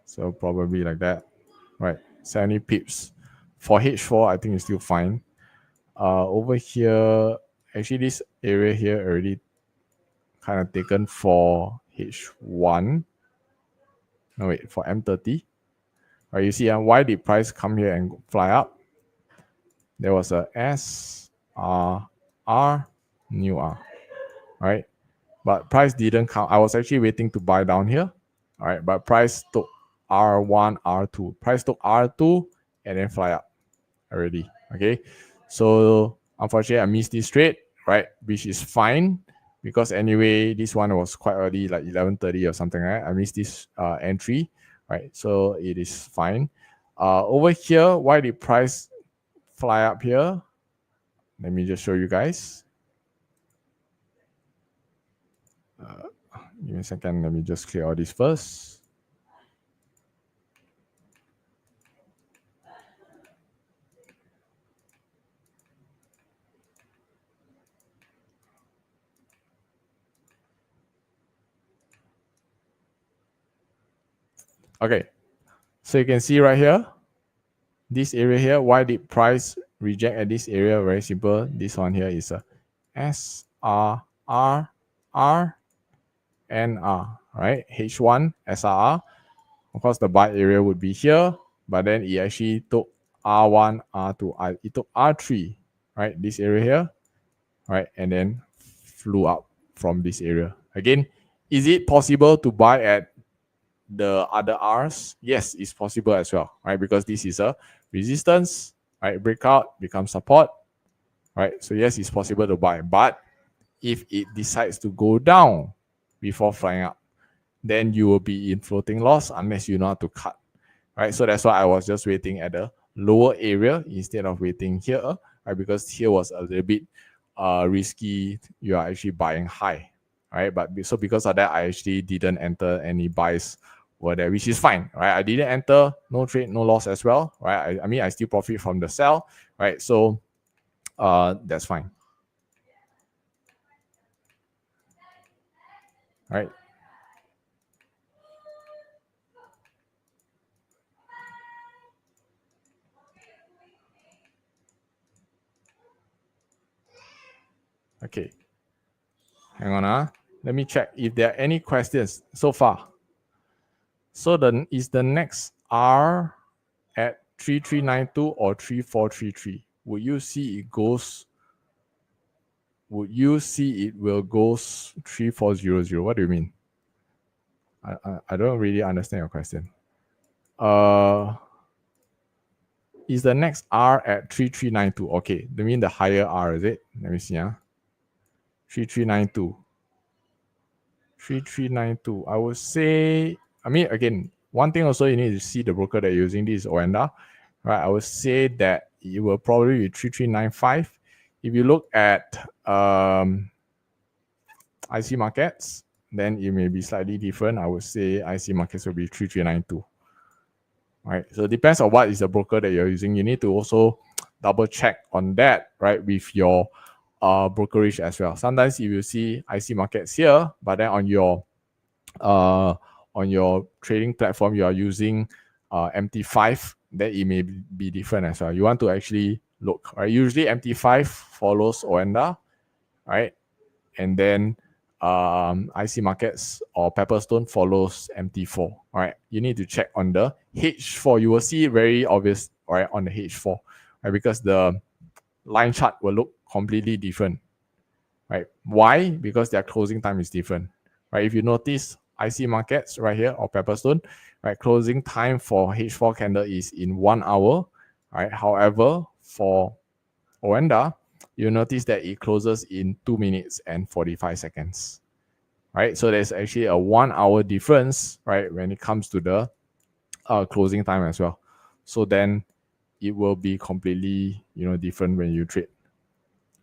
So probably like that, right? 70 pips. For H4, I think it's still fine. Over here, actually this area here already kind of taken for H1. No, wait, for M30. Right, you see why did price come here and fly up? There was a S, R, new R, right? But price didn't come. I was actually waiting to buy down here, all right? But price took R1, R2. Price took R2 and then fly up already, okay? So unfortunately, I missed this trade, right? Which is fine because anyway, this one was quite early, like 11:30 or something, right? I missed this entry, right? So it is fine. Over here, why did price fly up here? Let me just show you guys. Give me a second. Let me just clear all this first. Okay, so you can see right here, this area here, why did price reject at this area? Very simple. This one here is a S, R, R, R, N, R, right? H1, SRR. Of course, the buy area would be here, but then it actually took R1, R2, it took R3, right? This area here, right? And then flew up from this area. Again, is it possible to buy at the other R's? Yes, it's possible as well, right? Because this is a resistance, right? Breakout becomes support, right? So yes, it's possible to buy, but if it decides to go down before flying up, then you will be in floating loss unless you know how to cut, right? So that's why I was just waiting at the lower area instead of waiting here, right? Because here was a little bit risky. You are actually buying high, right? But so because of that, I actually didn't enter any buys over there, which is fine, right? I didn't enter, no trade, no loss as well, right? I mean, I still profit from the sell, right? So that's fine, right? Okay, hang on. Let me check if there are any questions so far. So is the next R at 3392 or 3433? Would you see it goes? Would you see it will go 3400? What do you mean? I don't really understand your question. Is the next R at 3392? Okay, that mean the higher R, is it? Let me see. 3392. 3392. I would say, I mean, again, one thing also you need to see the broker that you're using. This is Oanda, right? I would say that it will probably be 3395. If you look at IC markets, then it may be slightly different. I would say IC markets will be 3392. Right. So it depends on what is the broker that you're using. You need to also double check on that, right, with your brokerage as well. Sometimes if you see IC markets here, but then on your trading platform you are using MT5, then it may be different as well. You want to actually look, right? Usually MT5 follows Oanda, right? And then IC markets or Pepperstone follows MT4. All right, you need to check on the H4. You will see it very obvious, right, on the H4, right? Because the line chart will look completely different, right? Why? Because their closing time is different, right? If you notice IC markets right here or Pepperstone, right, closing time for H4 candle is in 1 hour, right? However, for Oanda, you notice that it closes in 2 minutes and 45 seconds, right? So there's actually a 1 hour difference, right, when it comes to the closing time as well. So then it will be completely, different when you trade.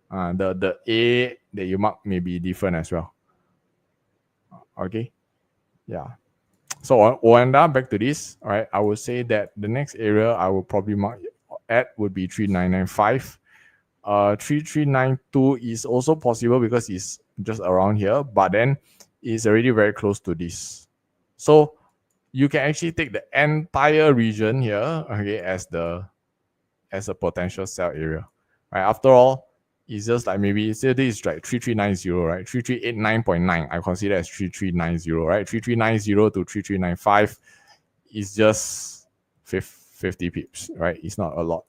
The A that you mark may be different as well. Okay, yeah. So on Oanda, back to this, all right, I would say that the next area I will probably mark at would be 3995. 3392 is also possible because it's just around here, but then it's already very close to this. So you can actually take the entire region here, okay, as a potential sell area, right? After all, it's just like maybe say this is like 3390, right? 3389.9 I consider as 3390, right? 3390 to 3395 is just 50 pips, right? It's not a lot.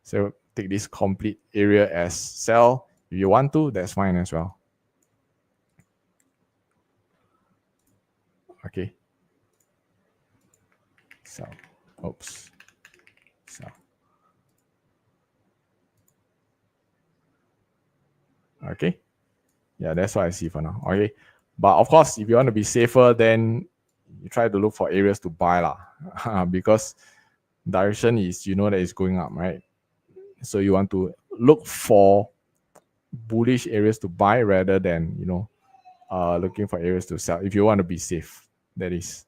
So take this complete area as sell. If you want to, that's fine as well. Okay. Sell. Oops. Sell. Okay. Yeah, that's what I see for now. Okay. But of course, if you want to be safer, then you try to look for areas to buy lah. Because direction is, you know, that it's going up, right? So you want to look for bullish areas to buy rather than, you know, looking for areas to sell if you want to be safe, that is,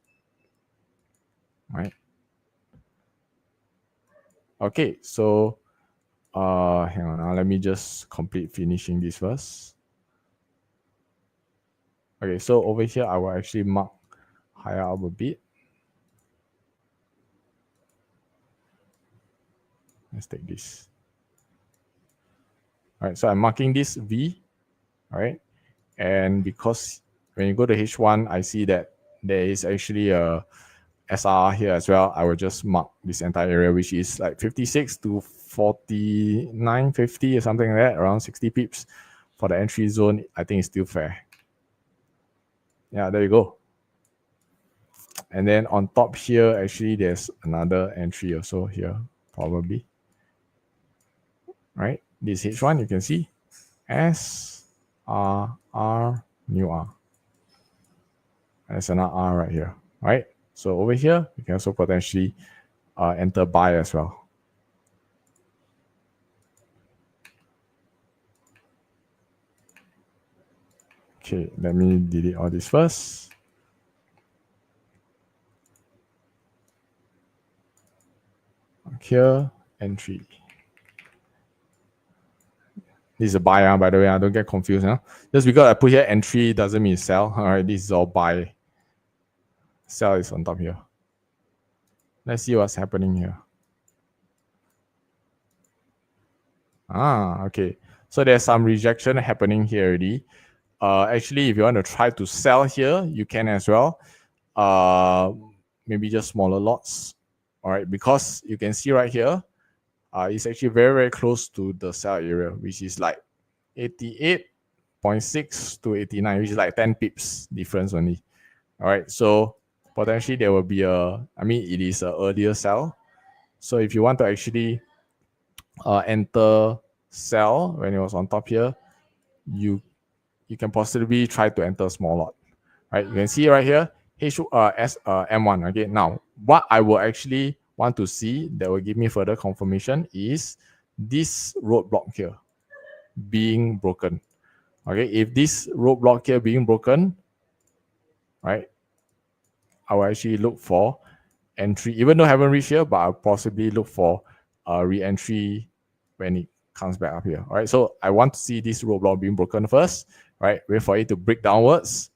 right? Okay, so hang on, let me just complete finishing this first. Okay, so over here I will actually mark higher up a bit. Let's take this. All right, so I'm marking this V, all right? And because when you go to H1, I see that there is actually a SR here as well. I will just mark this entire area, which is like 56 to 49.50 or something like that, around 60 pips for the entry zone. I think it's still fair. Yeah, there you go. And then on top here, actually, there's another entry also here, probably. Right? This H1, you can see S, R, R, new R. There's another R right here, right? So over here, you can also potentially enter buy as well. Okay, let me delete all this first. Here, entry. This is a buy, by the way. Don't get confused. Huh? Just because I put here entry doesn't mean sell. All right, this is all buy. Sell is on top here. Let's see what's happening here. Okay. So there's some rejection happening here already. Actually, if you want to try to sell here, you can as well. Maybe just smaller lots. All right, because you can see right here, it's actually very, very close to the sell area, which is like 88.6 to 89, which is like 10 pips difference only. All right, so potentially there will be it is an earlier sell. So if you want to actually enter sell when it was on top here, you can possibly try to enter small lot. Right, you can see right here M1. Okay, now what I will actually want to see that will give me further confirmation is this roadblock here being broken. Okay, if this roadblock here being broken, right, I will actually look for entry, even though I haven't reached here, but I'll possibly look for a re-entry when it comes back up here. All right, so I want to see this roadblock being broken first, right? Wait for it to break downwards,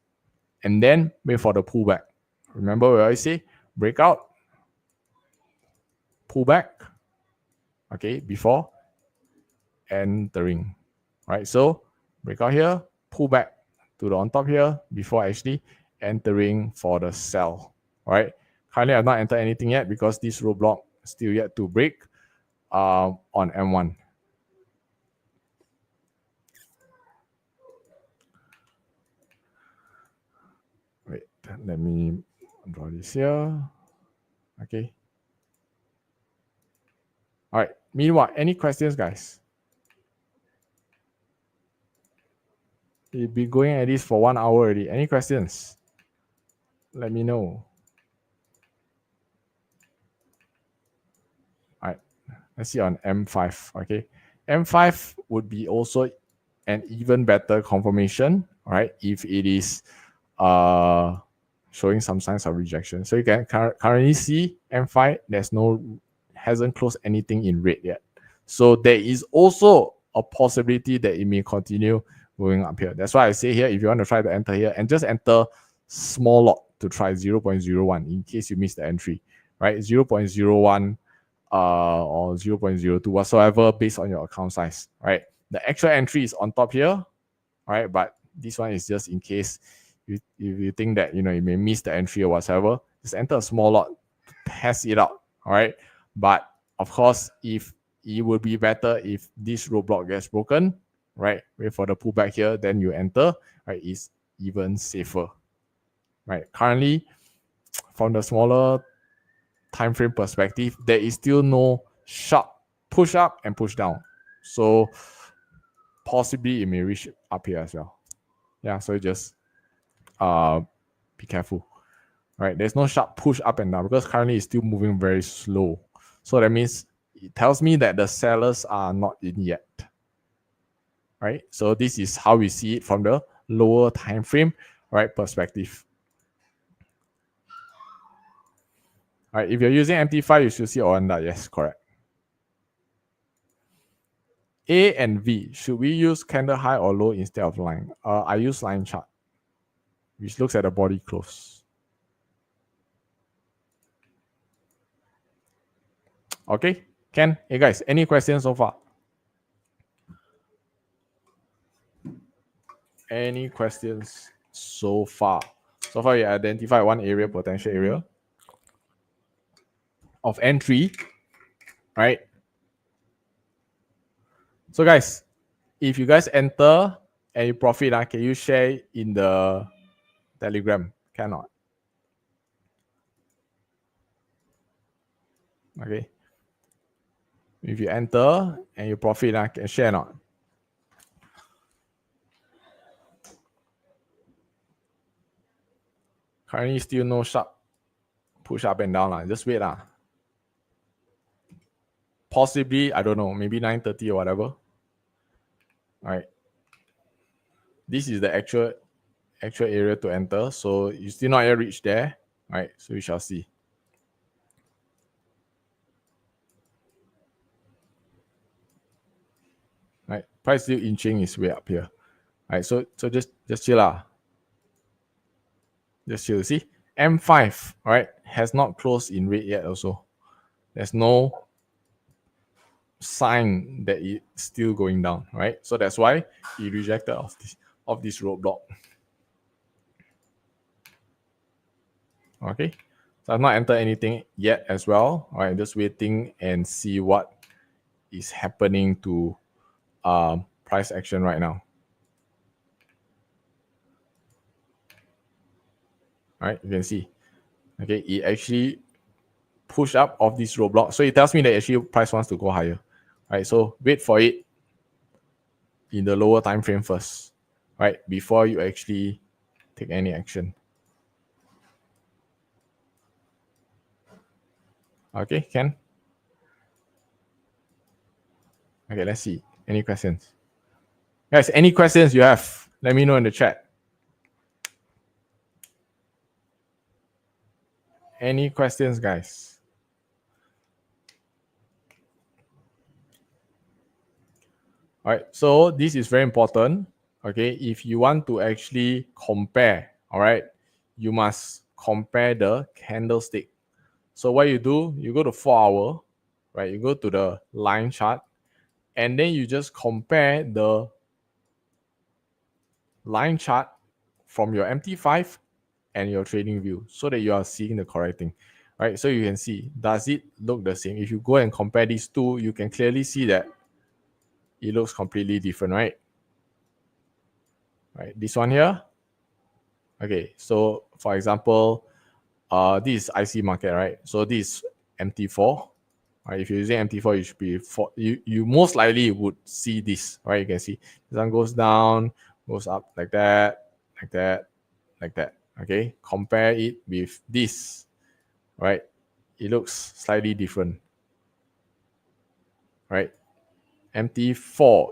and then wait for the pullback. Remember what I say? Breakout, pullback, okay, before entering. All right, so breakout here, pullback to the on top here before actually entering for the sell. All right, currently I've not entered anything yet because this roadblock still yet to break on M1. Wait, let me draw this here. Okay. All right. Meanwhile, any questions, guys? We've been going at this for 1 hour already. Any questions? Let me know. All right. Let's see on M5. Okay. M5 would be also an even better confirmation, right? If it is showing some signs of rejection. So you can currently see M5, hasn't closed anything in red yet. So there is also a possibility that it may continue going up here. That's why I say here, if you want to try to enter here, and just enter small lot to try 0.01 in case you miss the entry, right? 0.01 or 0.02 whatsoever based on your account size, right? The actual entry is on top here, right? But this one is just in case if you think that you may miss the entry or whatever, just enter a small lot to test it out, all right? But of course, if it would be better if this roadblock gets broken, right? Wait for the pullback here, then you enter, right? It's even safer, right? Currently, from the smaller time frame perspective, there is still no sharp push up and push down. So possibly it may reach up here as well. Yeah, so just be careful. Right, there's no sharp push up and down because currently it's still moving very slow. So that means it tells me that the sellers are not in yet. Right? So this is how we see it from the lower time frame, right, perspective. All right, if you're using MT5, you should see Oanda. Yes, correct. A and V, should we use candle high or low instead of line? I use line chart, which looks at the body close. Okay, Ken, hey guys, any questions so far? Any questions so far? So far, you identify one area, potential area of entry, right? So guys, if you guys enter and you profit, can you share in the Telegram? Cannot. Okay. If you enter and you profit, can share not? Currently still no sharp push up and down. Just wait. Possibly, I don't know, maybe 9:30 or whatever. All right. This is the actual area to enter. So you still not yet reached there. All right. So we shall see. All right. Price still inching is way up here. All right. So just chill. Just chill. See, M5, right, has not closed in red yet. Also, there's no sign that it's still going down, right? So that's why he rejected of this roadblock. Okay, so I've not entered anything yet as well. All right, just waiting and see what is happening to price action right now. All right, you can see. Okay, it actually pushed up off this roadblock, so it tells me that actually price wants to go higher. All right, so wait for it in the lower time frame first, right, before you actually take any action. Okay, Ken? Okay, let's see. Any questions? Guys, any questions you have, let me know in the chat. Any questions, guys? All right, so this is very important. Okay, if you want to actually compare, all right, you must compare the candlestick. So what you do, you go to 4 hour, right? You go to the line chart, and then you just compare the line chart from your MT5 and your trading view so that you are seeing the correct thing. Right? So you can see, does it look the same? If you go and compare these two, you can clearly see that it looks completely different, right? Right. This one here. Okay. So for example, this is IC market, right? So this is MT4. Right? If you're using MT4, you should be you most likely would see this, right? You can see this one goes down, goes up like that, like that, like that. Okay. Compare it with this, right? It looks slightly different, right? MT4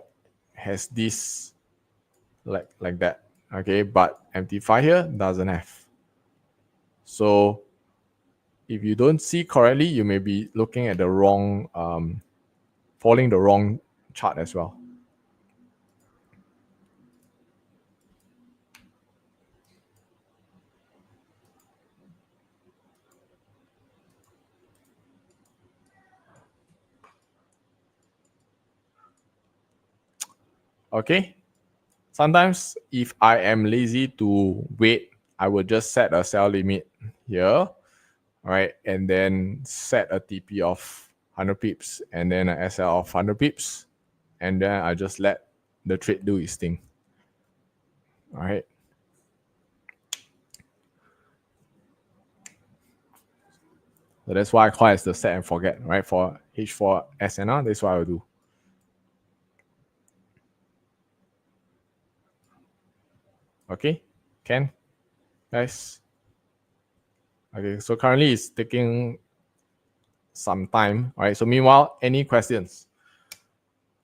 has this like that, okay, but MT5 here doesn't have. So if you don't see correctly, you may be looking at the wrong, following the wrong chart as well. Okay. Sometimes if I am lazy to wait, I will just set a sell limit here, all right, and then set a TP of 100 pips and then an SL of 100 pips, and then I just let the trade do its thing. All right. So that's why I call it the set and forget, right? For H4 SNR, that's what I will do. Okay, Ken, guys. Okay, so currently it's taking some time. All right. So meanwhile, any questions?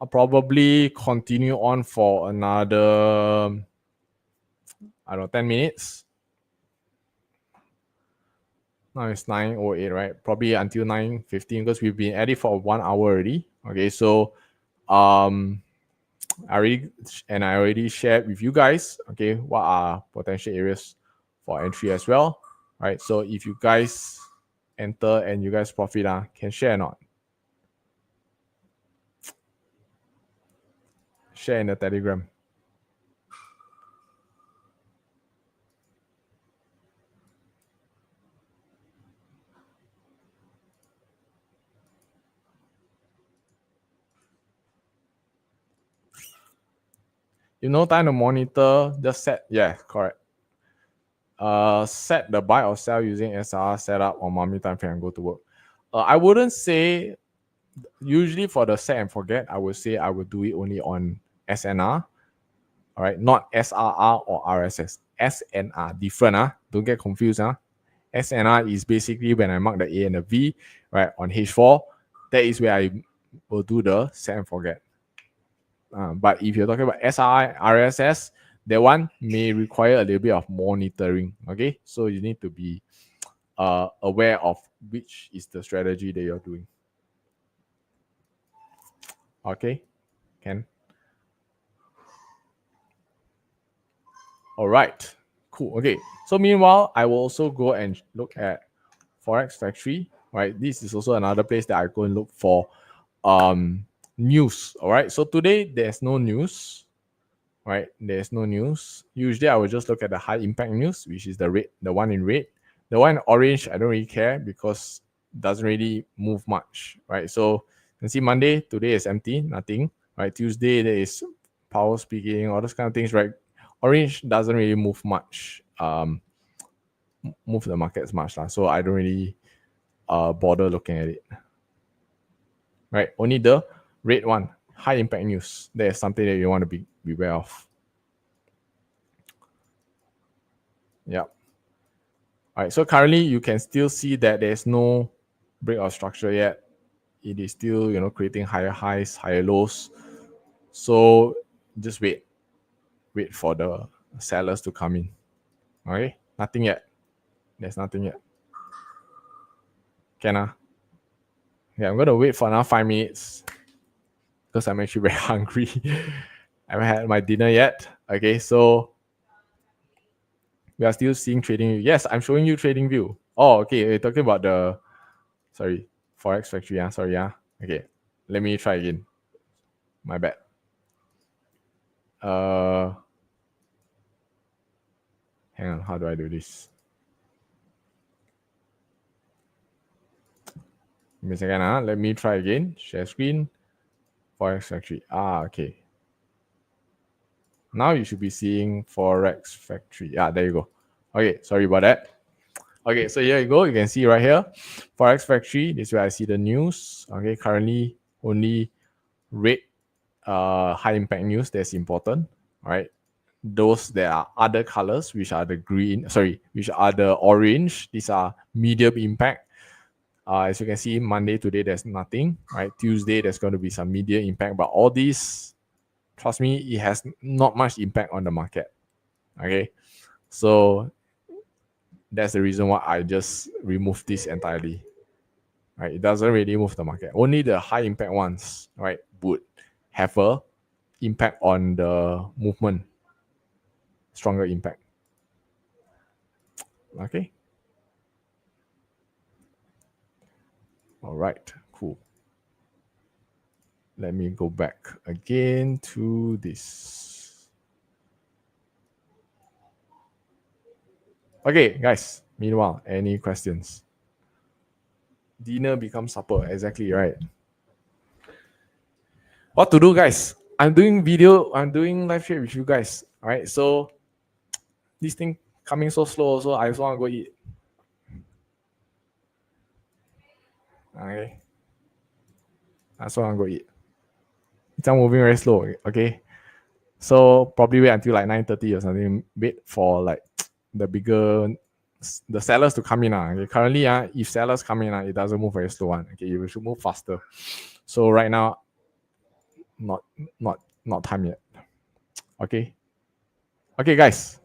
I'll probably continue on for another, I don't know, 10 minutes. Now it's 9:08, right? Probably until 9:15 because we've been at it for 1 hour already. Okay, so I already shared with you guys, okay, what are potential areas for entry as well. Right. So if you guys enter and you guys profit, can share or not? Share in the Telegram. You know time to monitor, just set, yeah, correct. Set the buy or sell using SR setup on monthly time frame and go to work. I wouldn't say, usually for the set and forget, I would say I would do it only on SNR. All right, not SRR or RSS. SNR, different. Don't get confused. SNR is basically when I mark the A and the V, right, on H4. That is where I will do the set and forget. But if you're talking about SRI, RSS, that one may require a little bit of monitoring. Okay, so you need to be aware of which is the strategy that you're doing. Okay, can. All right, cool. Okay, so meanwhile, I will also go and look at Forex Factory. Right, this is also another place that I go and look for news. All right, so today there's no news. Right, there's no news. Usually I will just look at the high impact news, which is the red, the one in red. The one in orange, I don't really care because it doesn't really move much. Right, so you can see Monday today is empty, nothing. Right, Tuesday there is power speaking, all those kind of things. Right, orange doesn't really move much. Move the markets much lah. So I don't really bother looking at it. Right, only the red one, high impact news. There's something that you want to be beware of. Yeah. All right. So currently you can still see that there's no break of structure yet. It is still, creating higher highs, higher lows. So just wait. Wait for the sellers to come in. Okay. Nothing yet. There's nothing yet. Can Yeah, I'm gonna wait for another 5 minutes because I'm actually very hungry. I haven't had my dinner yet. Okay, so we are still seeing trading view. Yes, I'm showing you trading view. Oh, okay. We're talking about the Forex Factory. Sorry. Okay. Let me try again. My bad. Hang on. How do I do this? Give me a second. Let me try again. Share screen. Forex Factory. Okay. Now you should be seeing Forex Factory. There you go. Okay. Sorry about that. Okay, so here you go. You can see right here, Forex Factory. This is where I see the news. Okay, currently only red, high impact news that's important. All right, those there are other colors, which are the which are the orange. These are medium impact. As you can see, Monday today there's nothing. Right, Tuesday there's going to be some medium impact, but all these, trust me, it has not much impact on the market. Okay, so that's the reason why I just removed this entirely. Right, it doesn't really move the market. Only the high impact ones, right, would have a impact on the movement, stronger impact. Okay. All right, cool. Let me go back again to this. Okay, guys. Meanwhile, any questions? Dinner becomes supper. Exactly right. What to do, guys? I'm doing live stream with you guys. All right, so this thing coming so slow, so I just want to go eat. Okay, I just want to go eat. It's moving very slow. Okay, so probably wait until like 9:30 or something. Wait for like the bigger the sellers to come in. Okay? Currently, if sellers come in, it doesn't move very slow. Okay, you should move faster. So right now, not time yet. Okay. Okay, guys.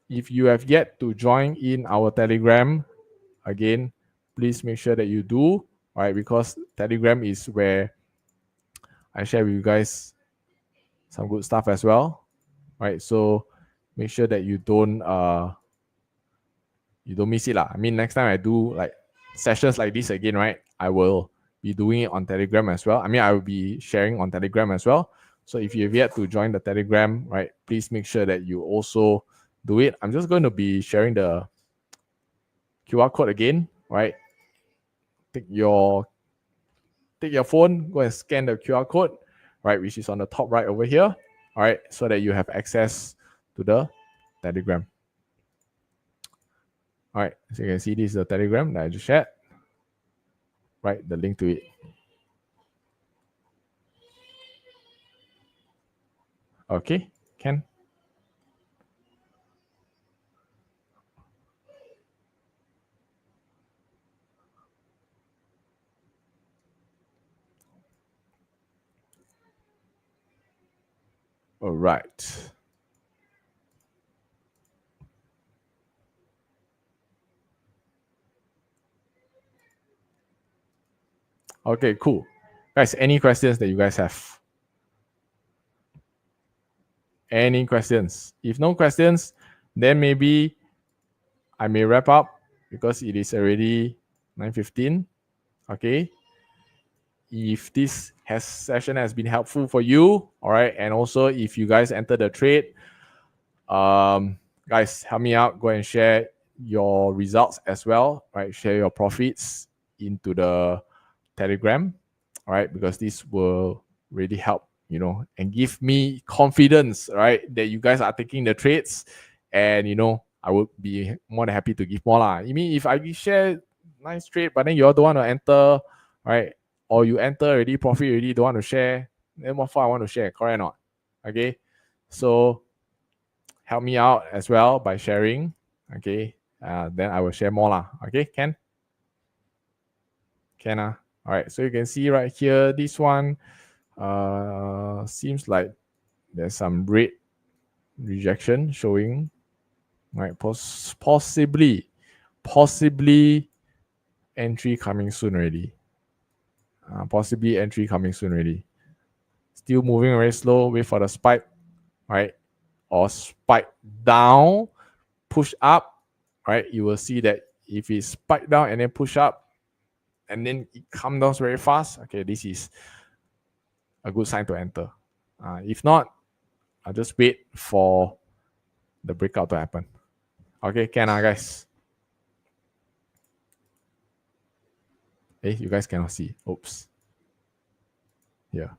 If you have yet to join in our Telegram, again, please make sure that you do. Right, because Telegram is where I share with you guys some good stuff as well. Right, so make sure that you don't miss it lah. I mean, next time I do like sessions like this again, right, I will be doing it on Telegram as well. I mean, I will be sharing on Telegram as well. So if you have yet to join the Telegram, right, please make sure that you also do it. I'm just going to be sharing the QR code again, right? Take your phone, go and scan the QR code, right, which is on the top right over here, all right, so that you have access to the Telegram. All right, so you can see this is the Telegram that I just shared, right, the link to it. Okay, can. All right. Okay, cool. Guys, any questions that you guys have? Any questions? If no questions, then maybe I may wrap up because it is already 9:15. Okay. If this session has been helpful for you, all right, and also if you guys enter the trade, guys, help me out. Go and share your results as well, right? Share your profits into the Telegram, all right, because this will really help, and give me confidence, right, that you guys are taking the trades, and I would be more than happy to give more lah. I mean, if I share nice trade, but then you all don't want to enter, right, or you enter already, profit already, don't want to share, then what for I want to share, correct or not? Okay, so help me out as well by sharing. Okay, then I will share more lah. Okay, can all right, so you can see right here, this one seems like there's some red rejection showing, right? Possibly entry coming soon already. Possibly entry coming soon already. Still moving very slow. Wait for the spike, right? Or spike down, push up, right? You will see that if it spike down and then push up, and then it comes down very fast, okay, this is a good sign to enter. If not, I'll just wait for the breakout to happen. Okay, can guys? Hey, you guys cannot see. Oops. Yeah.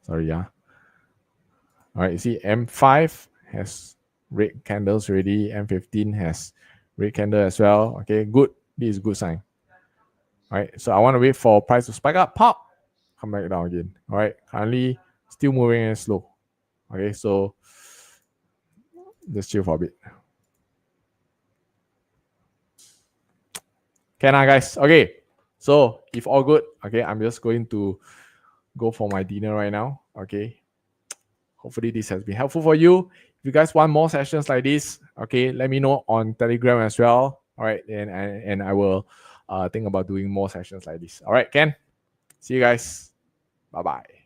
Sorry, yeah. All right, you see M5 has red candles already. M15 has red candle as well. Okay, good. This is a good sign. All right, so I want to wait for price to spike up, pop, come back down again. All right, currently still moving and slow. Okay, so just chill for a bit. Can guys? Okay, so if all good, okay, I'm just going to go for my dinner right now. Okay, hopefully this has been helpful for you. If you guys want more sessions like this, okay, let me know on Telegram as well. All right, and I will think about doing more sessions like this. All right, Ken, see you guys. Bye bye.